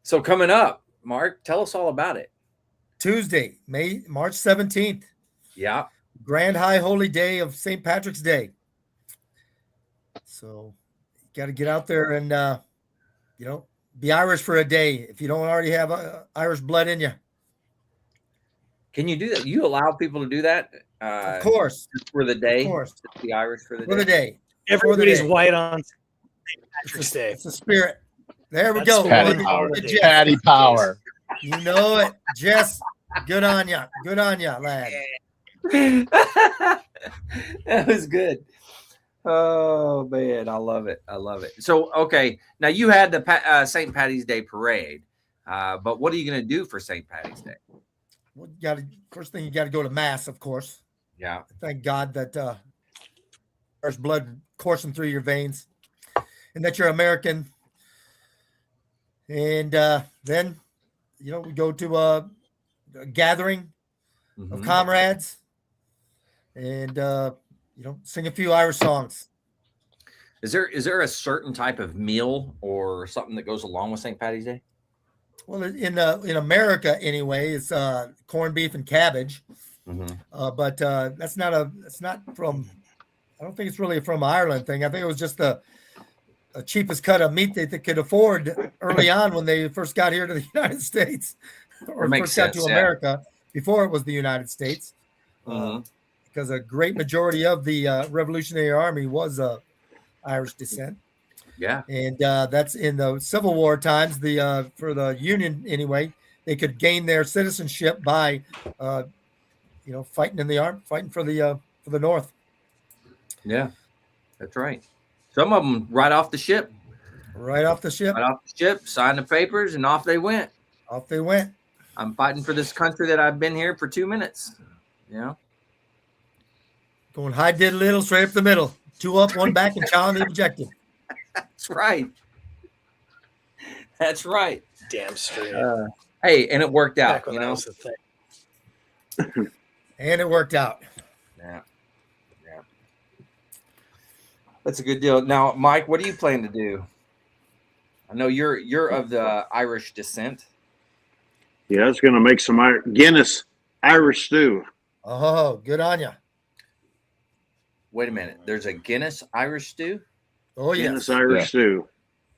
So coming up, Mark, tell us all about it. Tuesday, March 17th. Yeah. Grand High Holy Day of St. Patrick's Day. So you got to get out there and, be Irish for a day if you don't already have Irish blood in you. Can you do that? You allow people to do that? Of course. Just for the day? Of course. Just be Irish for the day? For the day. Everybody's white on St. Patrick's Day. It's a spirit. There we go. Patty power. You know it. Jess, good on you. Good on you, lad. That was good. Oh man, I love it. I love it. So, okay, now you had the St. Patty's Day parade, but what are you going to do for St. Patty's Day? Well, first thing you got to go to mass, of course. Yeah. Thank God that there's blood coursing through your veins, and that you're American. And then, we go to a gathering of comrades, and sing a few Irish songs. Is there a certain type of meal or something that goes along with St. Patty's Day? Well, in America anyway, it's corned beef and cabbage. But that's not from. I don't think it's really from Ireland thing. I think it was just the cheapest cut of meat that they could afford early on when they first got here to the United States, or first got to America before it was the United States. Because a great majority of the Revolutionary Army was Irish descent. Yeah, and that's in the Civil War times. For the Union anyway, they could gain their citizenship by, fighting in the army, fighting for the North. Yeah, that's right. Some of them right off the ship. Right off the ship. Signed the papers, and off they went. I'm fighting for this country that I've been here for 2 minutes. Going high, did little, straight up the middle. 2 up, 1 back, and challenge the objective. That's right. That's right. Damn straight. Hey, and it worked out. That was the thing. And it worked out. Yeah. That's a good deal. Now, Mike, what do you plan to do? I know you're of the Irish descent. Yeah, I was going to make some Guinness Irish stew. Oh, good on you. Wait a minute. There's a Guinness Irish stew? Oh, yes. Guinness Irish stew.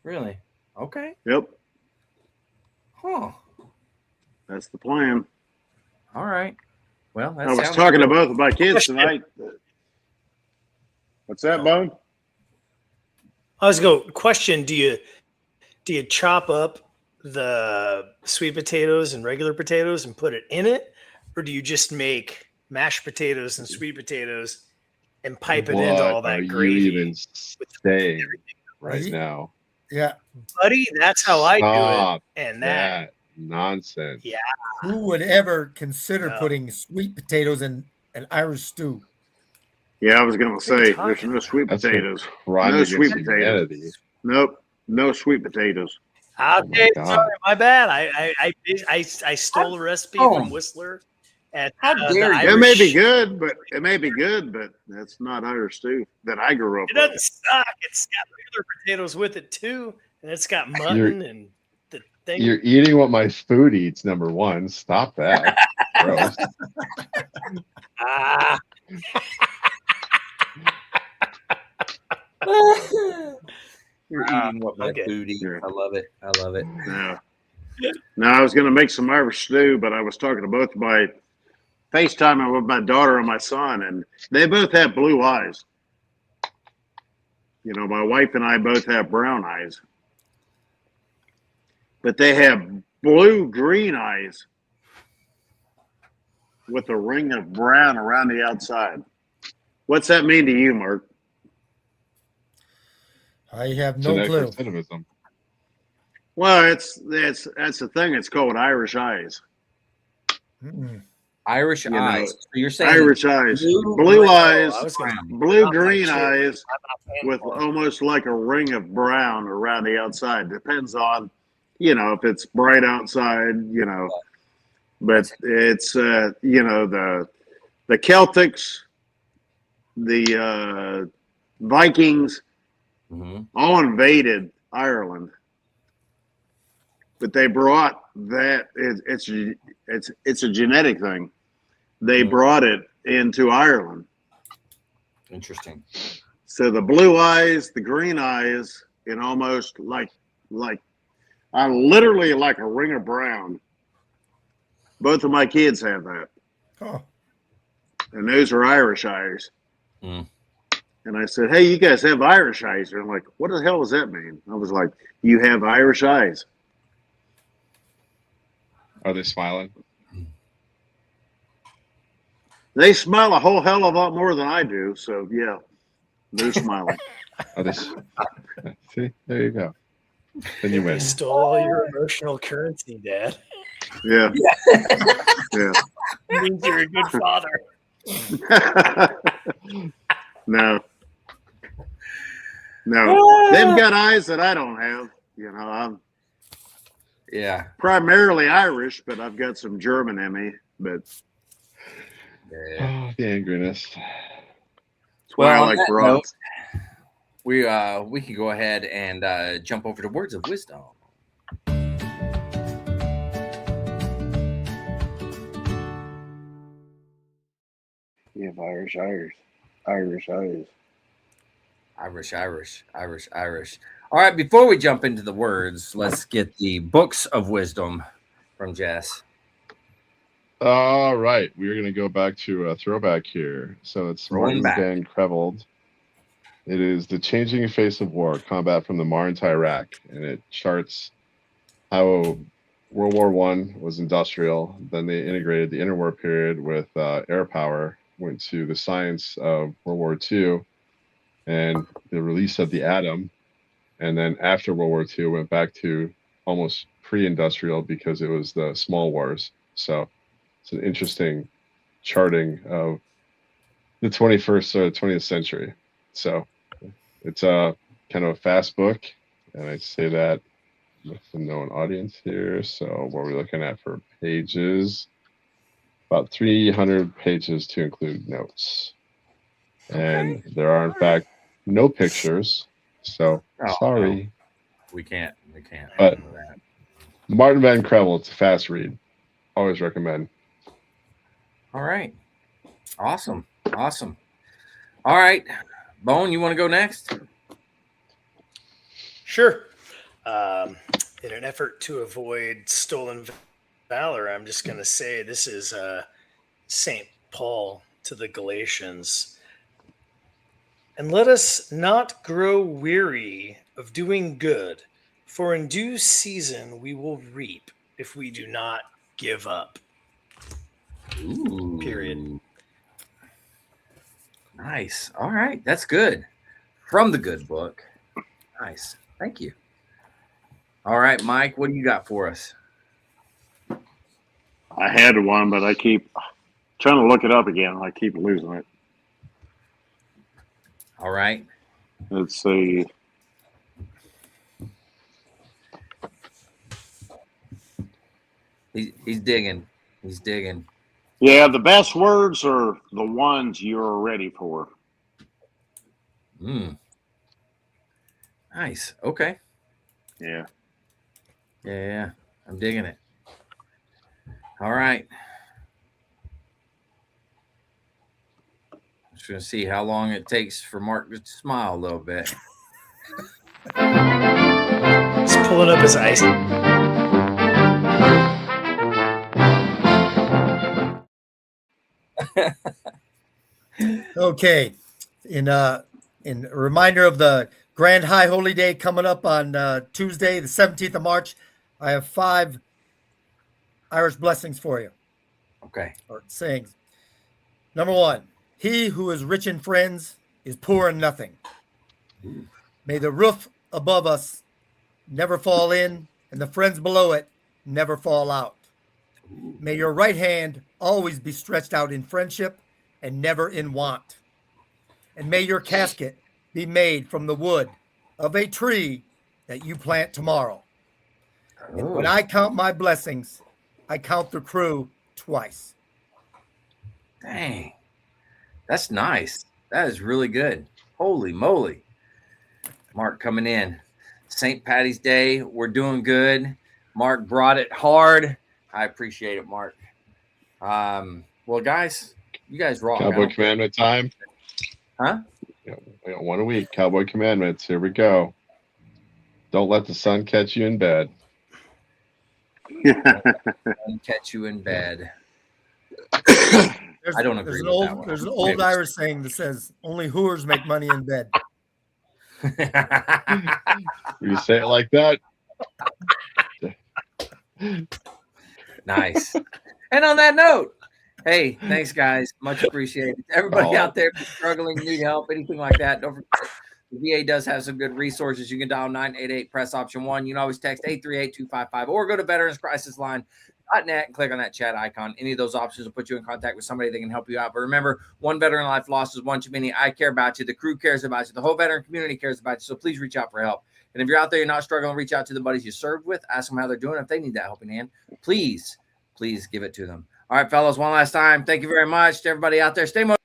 Really? Okay. Yep. Huh. That's the plan. All right. Well, I was talking to both of my kids tonight. What's that, Bone? I was going to question, do you chop up the sweet potatoes and regular potatoes and put it in it? Or do you just make mashed potatoes and sweet potatoes and pipe it into all that gravy? You even saying right now? Yeah. Buddy, that's how I do it. And that nonsense. Yeah. Who would ever consider putting sweet potatoes in an Irish stew? Yeah, I was going to say, there's no sweet potatoes. No sweet potatoes. Nope. No sweet potatoes. Okay, sorry, my bad. I stole a recipe from Whistler. How dare you? It may be good, but that's not Irish stew that I grew up with. It doesn't suck. It's got regular potatoes with it too, and it's got mutton and the thing. You're eating what my food eats. Number one, stop that. Gross. You're eating what my food eats. I love it. Yeah. Now, I was going to make some Irish stew, but I was talking to both my FaceTiming with my daughter and my son, and they both have blue eyes. My wife and I both have brown eyes, but they have blue-green eyes with a ring of brown around the outside. What's that mean to you, Mark? I have no clue. Recidivism. Well, that's the thing. It's called Irish eyes. Irish eyes. So you're saying Irish eyes, blue eyes, blue-green eyes with almost like a ring of brown around the outside. Depends on, if it's bright outside, But it's the Celtics, the Vikings, all invaded Ireland. But they brought that. It's a genetic thing. They brought it into Ireland. Interesting. So the blue eyes, the green eyes, and almost like literally like a ring of brown. Both of my kids have that. Oh. And those are Irish eyes. And I said, "Hey, you guys have Irish eyes." They're like, "What the hell does that mean?" I was like, "You have Irish eyes." Are they smiling? They smile a whole hell of a lot more than I do. So yeah, they're smiling. Oh, see, there you go. Then you They win. stole all your emotional currency, Dad. Yeah, yeah. Means you're a good father. No. They've got eyes that I don't have. You know, I'm Yeah. primarily Irish, but I've got some German in me. But Oh, the angriness. that's why I on like that broads. note, we can go ahead and jump over to words of wisdom. You have Irish. Irish. All right, before we jump into the words, let's get the books of wisdom from Jess. All right, we're going to go back to a throwback here. So it's Rolling Martin back. Van Creveld. It is The Changing Face of War, Combat from the Marne to Iraq. And it charts how World War I was industrial. Then they integrated the interwar period with air power, went to the science of World War II and the release of the atom. And then after World War II, went back to almost pre-industrial because it was the small wars. So it's an interesting charting of the 21st or 20th century. So it's a kind of a fast book. And I say that with the known audience here. So what we're looking at for pages, about 300 pages to include notes. And there are, in fact, no pictures. So sorry. No. We can't. But handle that. Martin Van Creveld, it's a fast read. Always recommend. All right. Awesome. All right. Bone, you want to go next? Sure. In an effort to avoid stolen valor, I'm just going to say this is St. Paul to the Galatians. And let us not grow weary of doing good, for in due season we will reap if we do not give up. Ooh. Period. Nice. All right. That's good. From the good book. Nice. Thank you. All right, Mike, what do you got for us? I had one, but I keep trying to look it up again. I keep losing it. All right. Let's see. He's digging. Yeah, the best words are the ones you're ready for. Nice. Okay. Yeah. Yeah. I'm digging it. All right. Just going to see how long it takes for Mark to smile a little bit. He's pulling up his ice. Okay. In a reminder of the Grand High Holy Day coming up on Tuesday, the 17th of March, I have 5 Irish blessings for you. Okay. Or sayings. Number 1, he who is rich in friends is poor in nothing. Ooh. May the roof above us never fall in and the friends below it never fall out. May your right hand always be stretched out in friendship and never in want. And may your casket be made from the wood of a tree that you plant tomorrow. And when I count my blessings, I count the crew twice. Dang. That's nice. That is really good. Holy moly. Mark coming in. St. Patty's Day. We're doing good. Mark brought it hard. I appreciate it, Mark. Well, guys, you guys rock. Cowboy Commandment time. Huh? Yeah, we got one a week. Cowboy Commandments. Here we go. Don't let the sun catch you in bed. Catch you in bed. I don't agree with that one. There's an old Irish saying that says, only hooers make money in bed. You say it like that? Nice. And on that note, Hey, thanks, guys. Much appreciated. Everybody out there who's struggling, need help, anything like that, don't forget the VA does have some good resources. You can dial 988, press option 1. You can always text 838-255 or go to veteranscrisisline.net and click on that chat icon. Any of those options will put you in contact with somebody that can help you out. But remember, one veteran life lost is one too many. I care about you. The crew cares about you. The whole veteran community cares about you. So please reach out for help. And if you're out there, you're not struggling, reach out to the buddies you served with. Ask them how they're doing. If they need that helping hand, please give it to them. All right, fellas, one last time. Thank you very much to everybody out there. Stay motivated.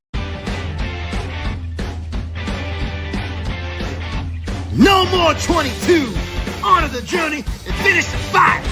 No more 22. Honor the journey and finish the fight.